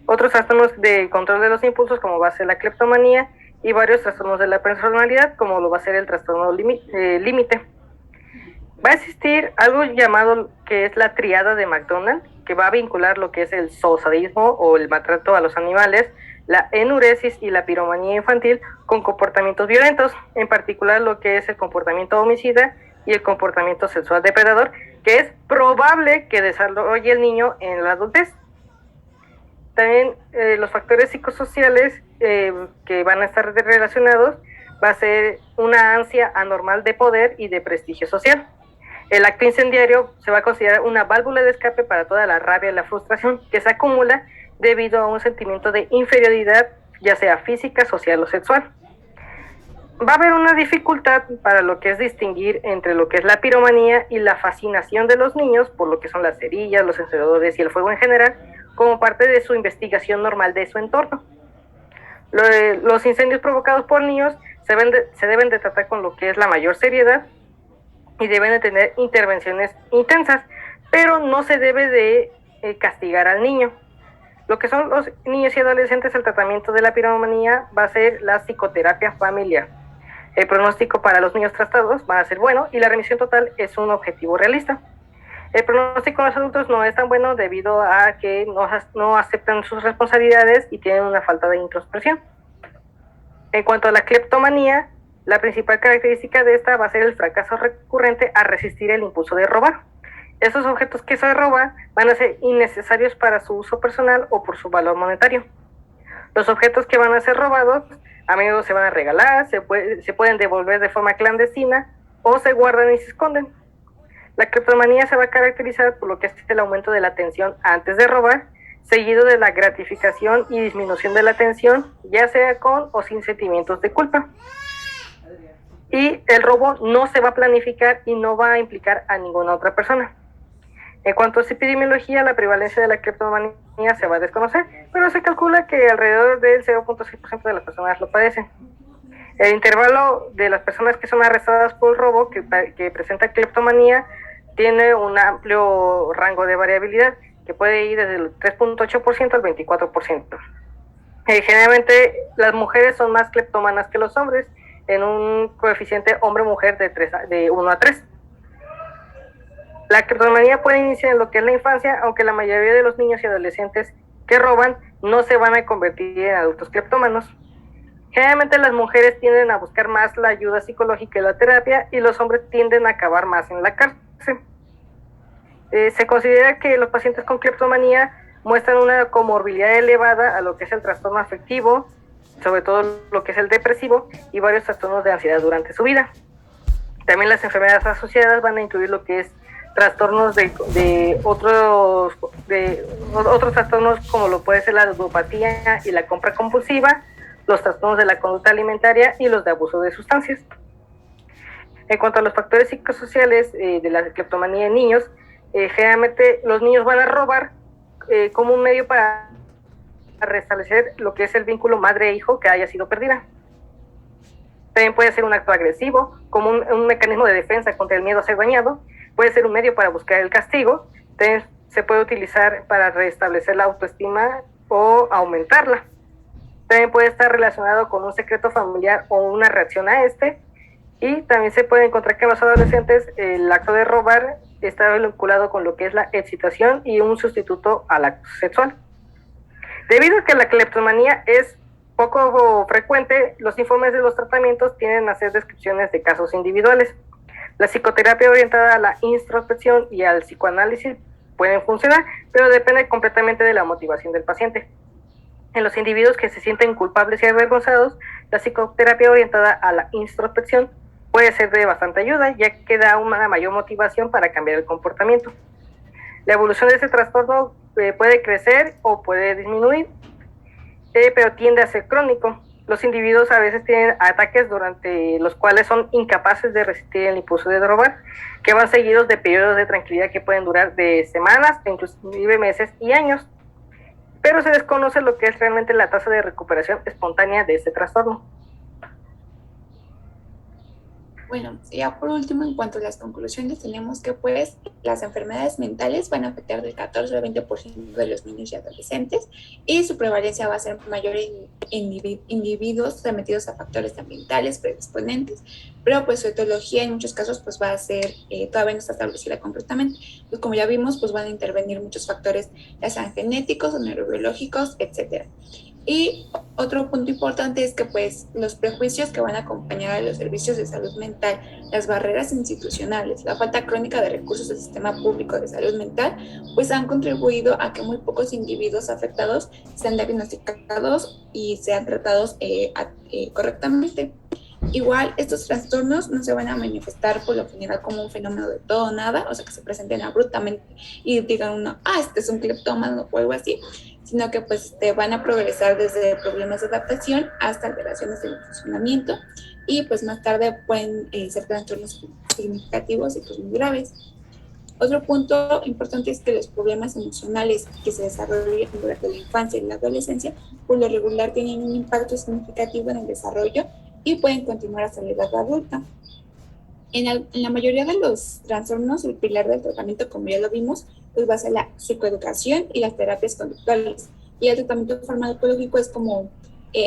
Otros trastornos de control de los impulsos, como va a ser la cleptomanía, y varios trastornos de la personalidad, como lo va a ser el trastorno límite. Va a existir algo llamado que es la triada de McDonald, que va a vincular lo que es el zoosadismo o el maltrato a los animales, la enuresis y la piromanía infantil con comportamientos violentos, en particular lo que es el comportamiento homicida y el comportamiento sexual depredador, que es probable que desarrolle el niño en la adultez. También los factores psicosociales que van a estar relacionados va a ser una ansia anormal de poder y de prestigio social. El acto incendiario se va a considerar una válvula de escape para toda la rabia y la frustración que se acumula debido a un sentimiento de inferioridad, ya sea física, social o sexual. Va a haber una dificultad para lo que es distinguir entre lo que es la piromanía y la fascinación de los niños por lo que son las cerillas, los encendedores y el fuego en general, como parte de su investigación normal de su entorno. Los incendios provocados por niños se deben de tratar con lo que es la mayor seriedad y deben de tener intervenciones intensas, pero no se debe de castigar al niño. Lo que son los niños y adolescentes, el tratamiento de la piromanía va a ser la psicoterapia familiar. El pronóstico para los niños tratados va a ser bueno y la remisión total es un objetivo realista. El pronóstico en los adultos no es tan bueno debido a que no aceptan sus responsabilidades y tienen una falta de introspección. En cuanto a la cleptomanía, la principal característica de esta va a ser el fracaso recurrente a resistir el impulso de robar. Esos objetos que se roban van a ser innecesarios para su uso personal o por su valor monetario. Los objetos que van a ser robados a menudo se van a regalar, se pueden devolver de forma clandestina o se guardan y se esconden. La cleptomanía se va a caracterizar por lo que es el aumento de la atención antes de robar, seguido de la gratificación y disminución de la atención, ya sea con o sin sentimientos de culpa. Y el robo no se va a planificar y no va a implicar a ninguna otra persona. En cuanto a su epidemiología, la prevalencia de la cleptomanía se va a desconocer, pero se calcula que alrededor del 0.6% de las personas lo padecen. El intervalo de las personas que son arrestadas por robo que presenta cleptomanía tiene un amplio rango de variabilidad que puede ir desde el 3.8% al 24%. Generalmente las mujeres son más cleptómanas que los hombres, en un coeficiente hombre-mujer de 1 a 3. La cleptomanía puede iniciar en lo que es la infancia, aunque la mayoría de los niños y adolescentes que roban no se van a convertir en adultos cleptómanos. Generalmente las mujeres tienden a buscar más la ayuda psicológica y la terapia, y los hombres tienden a acabar más en la cárcel. Se considera que los pacientes con cleptomanía muestran una comorbilidad elevada a lo que es el trastorno afectivo, sobre todo lo que es el depresivo, y varios trastornos de ansiedad durante su vida. También las enfermedades asociadas van a incluir lo que es trastornos de otros trastornos, como lo puede ser la ludopatía y la compra compulsiva, los trastornos de la conducta alimentaria y los de abuso de sustancias. En cuanto a los factores psicosociales de la cleptomanía en niños, generalmente los niños van a robar como un medio para restablecer lo que es el vínculo madre-hijo que haya sido perdida. También puede ser un acto agresivo, como un mecanismo de defensa contra el miedo a ser dañado. Puede ser un medio para buscar el castigo. También se puede utilizar para restablecer la autoestima o aumentarla. También puede estar relacionado con un secreto familiar o una reacción a este. Y también se puede encontrar que en los adolescentes el acto de robar está vinculado con lo que es la excitación y un sustituto al acto sexual. Debido a que la cleptomanía es poco frecuente, los informes de los tratamientos tienden a hacer descripciones de casos individuales. La psicoterapia orientada a la introspección y al psicoanálisis pueden funcionar, pero depende completamente de la motivación del paciente. En los individuos que se sienten culpables y avergonzados, la psicoterapia orientada a la introspección puede ser de bastante ayuda, ya que da una mayor motivación para cambiar el comportamiento. La evolución de este trastorno puede crecer o puede disminuir, pero tiende a ser crónico. Los individuos a veces tienen ataques durante los cuales son incapaces de resistir el impulso de robar, que van seguidos de periodos de tranquilidad que pueden durar de semanas, inclusive meses y años. pero se desconoce lo que es realmente la tasa de recuperación espontánea de este trastorno. Bueno, ya por último, en cuanto a las conclusiones, tenemos que pues las enfermedades mentales van a afectar del 14 al 20% de los niños y adolescentes y su prevalencia va a ser mayor en individuos sometidos a factores ambientales predisponentes, pero pues su etiología en muchos casos pues va a ser, todavía no está establecida completamente. Pues como ya vimos, pues van a intervenir muchos factores, ya sean genéticos o neurobiológicos, etcétera. Y otro punto importante es que pues los prejuicios que van a acompañar a los servicios de salud mental, las barreras institucionales, la falta crónica de recursos del sistema público de salud mental, pues han contribuido a que muy pocos individuos afectados sean diagnosticados y sean tratados correctamente. Igual, estos trastornos no se van a manifestar por lo general como un fenómeno de todo o nada, o sea, que se presenten abruptamente y digan uno, este es un cleptómano o algo así, sino que pues te van a progresar desde problemas de adaptación hasta alteraciones del funcionamiento y pues más tarde pueden ser trastornos significativos y pues muy graves. Otro punto importante es que los problemas emocionales que se desarrollan durante la infancia y la adolescencia, por lo regular tienen un impacto significativo en el desarrollo y pueden continuar hasta la edad adulta. En la mayoría de los trastornos, el pilar del tratamiento, como ya lo vimos, pues va a ser la psicoeducación y las terapias conductuales. Y el tratamiento farmacológico es como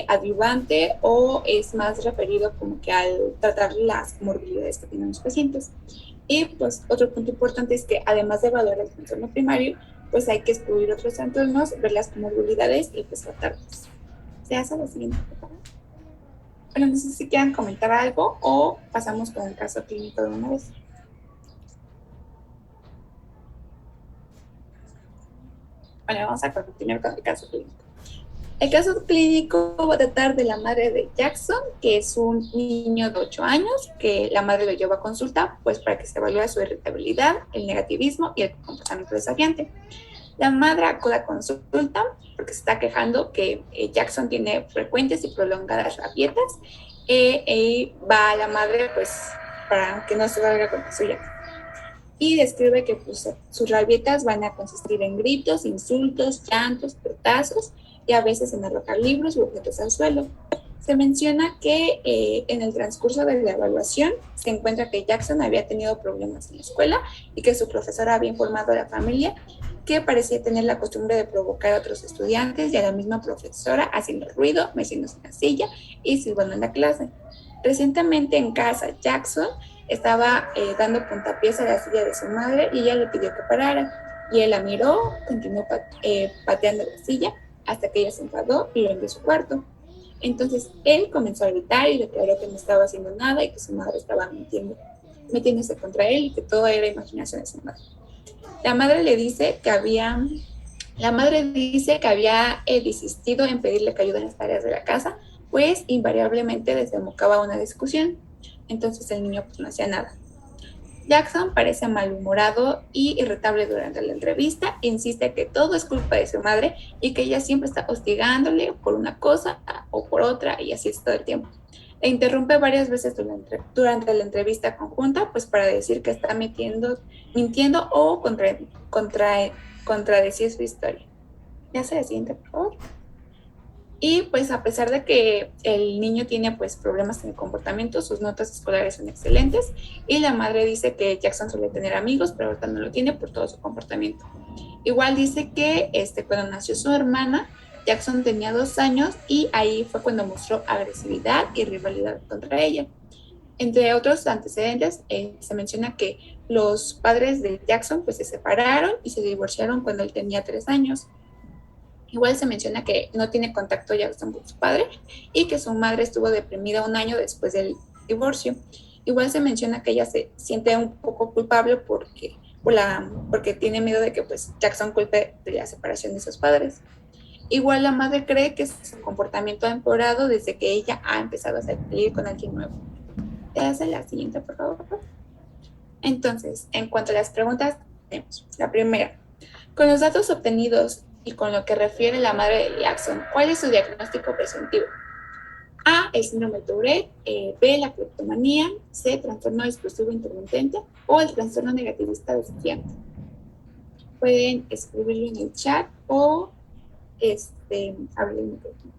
adyuvante o es más referido como que al tratar las comorbilidades que tienen los pacientes. Y pues otro punto importante es que además de evaluar el trastorno primario, pues hay que excluir otros trastornos, ver las comorbilidades y pues tratarlos. Se hace lo siguiente, por favor. Bueno, no sé si quieran comentar algo o pasamos con el caso clínico de una vez. Bueno, vamos a continuar con el caso clínico. El caso clínico va a tratar de la madre de Jackson, que es un niño de 8 años, que la madre lo lleva a consulta pues para que se evalúe su irritabilidad, el negativismo y el comportamiento desafiante. La madre acude a consulta porque se está quejando que Jackson tiene frecuentes y prolongadas rabietas y va a la madre pues para que no se valga con la suya. Y describe que pues, sus rabietas van a consistir en gritos, insultos, llantos, petazos y a veces en arrojar libros u objetos al suelo. Se menciona que en el transcurso de la evaluación se encuentra que Jackson había tenido problemas en la escuela y que su profesora había informado a la familia que parecía tener la costumbre de provocar a otros estudiantes y a la misma profesora haciendo ruido, meciéndose en la silla y silbando en la clase. Recientemente en casa, Jackson estaba dando puntapiés a la silla de su madre y ella le pidió que parara. Y él la miró, continuó pateando la silla hasta que ella se enfadó y lo envió a su cuarto. Entonces él comenzó a gritar y declaró que no estaba haciendo nada y que su madre estaba metiéndose contra él y que todo era imaginación de su madre. La madre dice que había desistido en pedirle que ayude en las tareas de la casa, pues invariablemente desembocaba una discusión. Entonces el niño pues no hacía nada. Jackson parece malhumorado y irritable durante la entrevista, insiste que todo es culpa de su madre y que ella siempre está hostigándole por una cosa o por otra y así es todo el tiempo. E interrumpe varias veces durante la entrevista conjunta, pues para decir que está mintiendo o contradecir su historia. Ya se siguiente, por favor. Y pues a pesar de que el niño tiene pues problemas en el comportamiento, sus notas escolares son excelentes y la madre dice que Jackson suele tener amigos, pero ahorita no lo tiene por todo su comportamiento. Igual dice que cuando nació su hermana, Jackson tenía 2 años y ahí fue cuando mostró agresividad y rivalidad contra ella. Entre otros antecedentes, se menciona que los padres de Jackson pues se separaron y se divorciaron cuando él tenía 3 años. Igual se menciona que no tiene contacto Jackson con su padre y que su madre estuvo deprimida 1 año después del divorcio. Igual se menciona que ella se siente un poco culpable porque tiene miedo de que pues, Jackson culpe de la separación de sus padres. Igual la madre cree que su comportamiento ha empeorado desde que ella ha empezado a salir con alguien nuevo. Te hace la siguiente, por favor. Entonces, en cuanto a las preguntas, tenemos la primera. Con los datos obtenidos y con lo que refiere la madre de Jackson, ¿cuál es su diagnóstico presuntivo? A, el síndrome de Tourette, B, la cleptomanía, C, trastorno explosivo intermitente o el trastorno negativista desafiante. Pueden escribirlo en el chat o Hable el micrófono.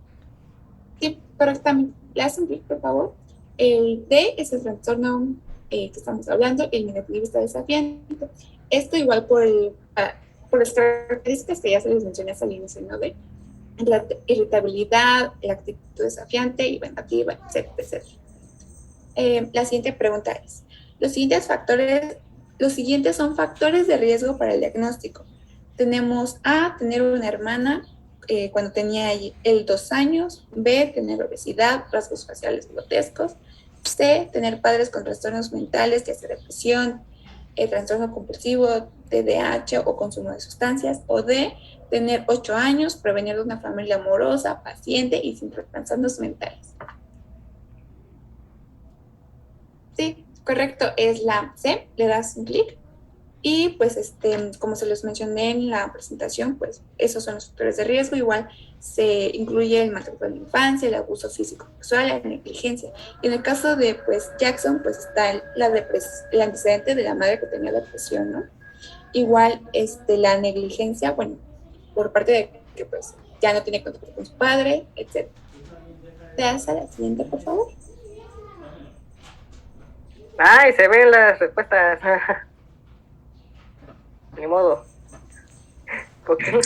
Sí, correctamente. Le hacen clic, por favor. El D es el trastorno que estamos hablando, el negativista desafiante. Esto igual por las características que ya se les mencioné al inicio, ¿no? De la irritabilidad, la actitud desafiante, inventiva, etcétera, etcétera. La siguiente pregunta es, los siguientes son factores de riesgo para el diagnóstico. Tenemos A, tener una hermana cuando tenía él 2 años, B, tener obesidad, rasgos faciales grotescos, C, tener padres con trastornos mentales, ya sea depresión, trastorno compulsivo, TDAH o consumo de sustancias, o D, tener 8 años, provenir de una familia amorosa, paciente y sin trastornos mentales. Sí, correcto, es la C, le das un clic y pues como se los mencioné en la presentación, pues esos son los factores de riesgo. Igual se incluye el maltrato de la infancia, el abuso físico sexual, la negligencia. Y en el caso de pues Jackson, pues está el antecedente de la madre que tenía depresión, ¿no? Igual la negligencia, bueno, por parte de que pues ya no tiene contacto con su padre, etc. ¿Te das a la siguiente, por favor? ¡Ay, se ven las respuestas! Ni modo.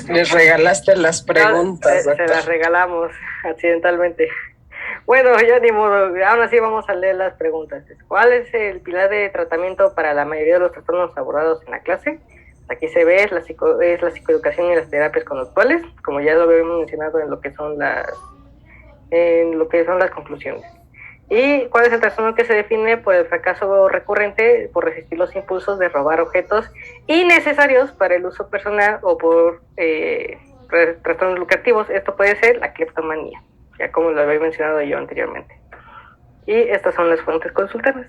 Les regalaste las preguntas. Se las regalamos accidentalmente. Bueno, ya ni modo. Aún así vamos a leer las preguntas. ¿Cuál es el pilar de tratamiento para la mayoría de los trastornos abordados en la clase? Aquí se ve es la psicoeducación y las terapias conductuales, como ya lo habíamos mencionado en lo que son las conclusiones. ¿Y cuál es el trastorno que se define por el fracaso recurrente por resistir los impulsos de robar objetos innecesarios para el uso personal o por trastornos lucrativos? Esto puede ser la cleptomanía, ya como lo había mencionado yo anteriormente. Y estas son las fuentes consultadas.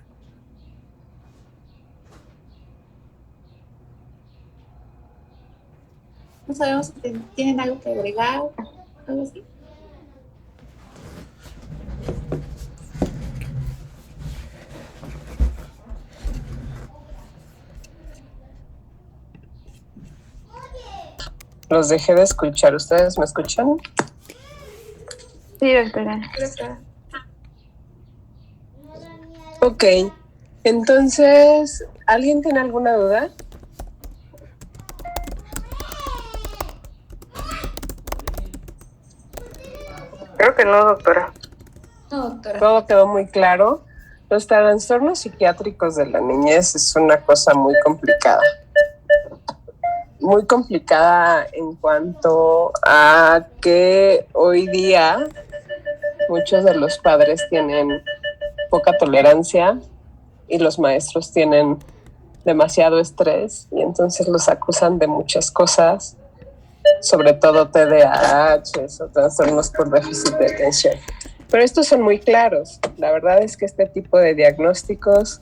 No sabemos si tienen algo que agregar, algo así. Los dejé de escuchar. ¿Ustedes me escuchan? Sí, doctora. Ok. Entonces, ¿alguien tiene alguna duda? Creo que no, doctora. No, doctora. Todo quedó muy claro. Los trastornos psiquiátricos de la niñez es una cosa muy complicada. Muy complicada en cuanto a que hoy día muchos de los padres tienen poca tolerancia y los maestros tienen demasiado estrés y entonces los acusan de muchas cosas, sobre todo TDAH o trastornos por déficit de atención. Pero estos son muy claros. La verdad es que este tipo de diagnósticos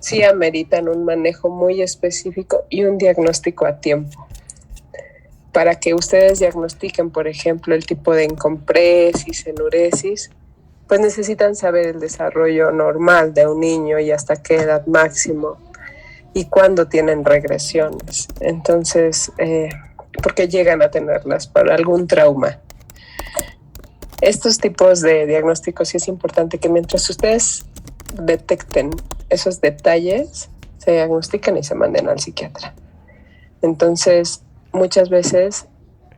sí ameritan un manejo muy específico y un diagnóstico a tiempo. Para que ustedes diagnostiquen, por ejemplo, el tipo de encompresis, enuresis, pues necesitan saber el desarrollo normal de un niño y hasta qué edad máximo y cuándo tienen regresiones. Entonces, ¿por qué llegan a tenerlas? Por algún trauma. Estos tipos de diagnósticos sí es importante que mientras ustedes detecten esos detalles, se diagnostican y se manden al psiquiatra. Entonces, muchas veces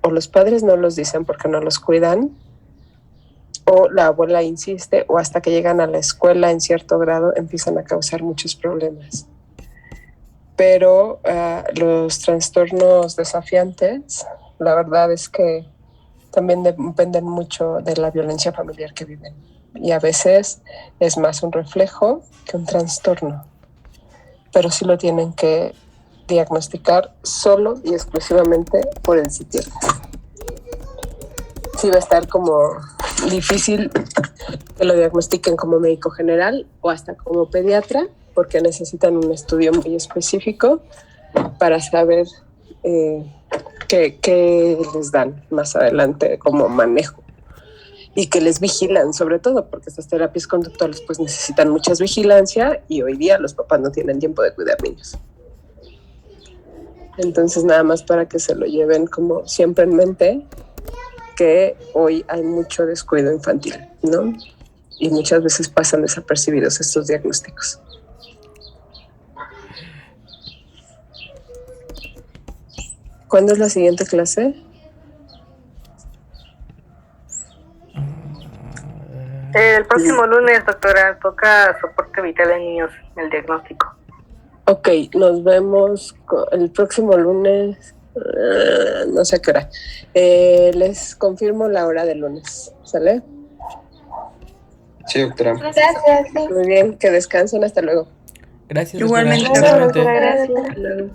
o los padres no los dicen porque no los cuidan, o la abuela insiste, o hasta que llegan a la escuela en cierto grado empiezan a causar muchos problemas. Pero los trastornos desafiantes, la verdad es que también dependen mucho de la violencia familiar que viven. Y a veces es más un reflejo que un trastorno. Pero sí lo tienen que diagnosticar solo y exclusivamente por el psiquiatra. Sí va a estar como difícil que lo diagnostiquen como médico general o hasta como pediatra, porque necesitan un estudio muy específico para saber qué les dan más adelante como manejo y que les vigilan sobre todo, porque estas terapias conductuales pues necesitan mucha vigilancia y hoy día los papás no tienen tiempo de cuidar niños. Entonces nada más para que se lo lleven como siempre en mente que hoy hay mucho descuido infantil, ¿no? Y muchas veces pasan desapercibidos estos diagnósticos. ¿Cuándo es la siguiente clase? El próximo lunes, doctora, toca soporte vital en niños, el diagnóstico. Ok, nos vemos el próximo lunes, no sé a qué hora. Les confirmo la hora del lunes, ¿sale? Sí, doctora. Gracias. Muy bien, que descansen, hasta luego. Gracias, Igualmente. doctora. Igualmente. Gracias. Hasta luego.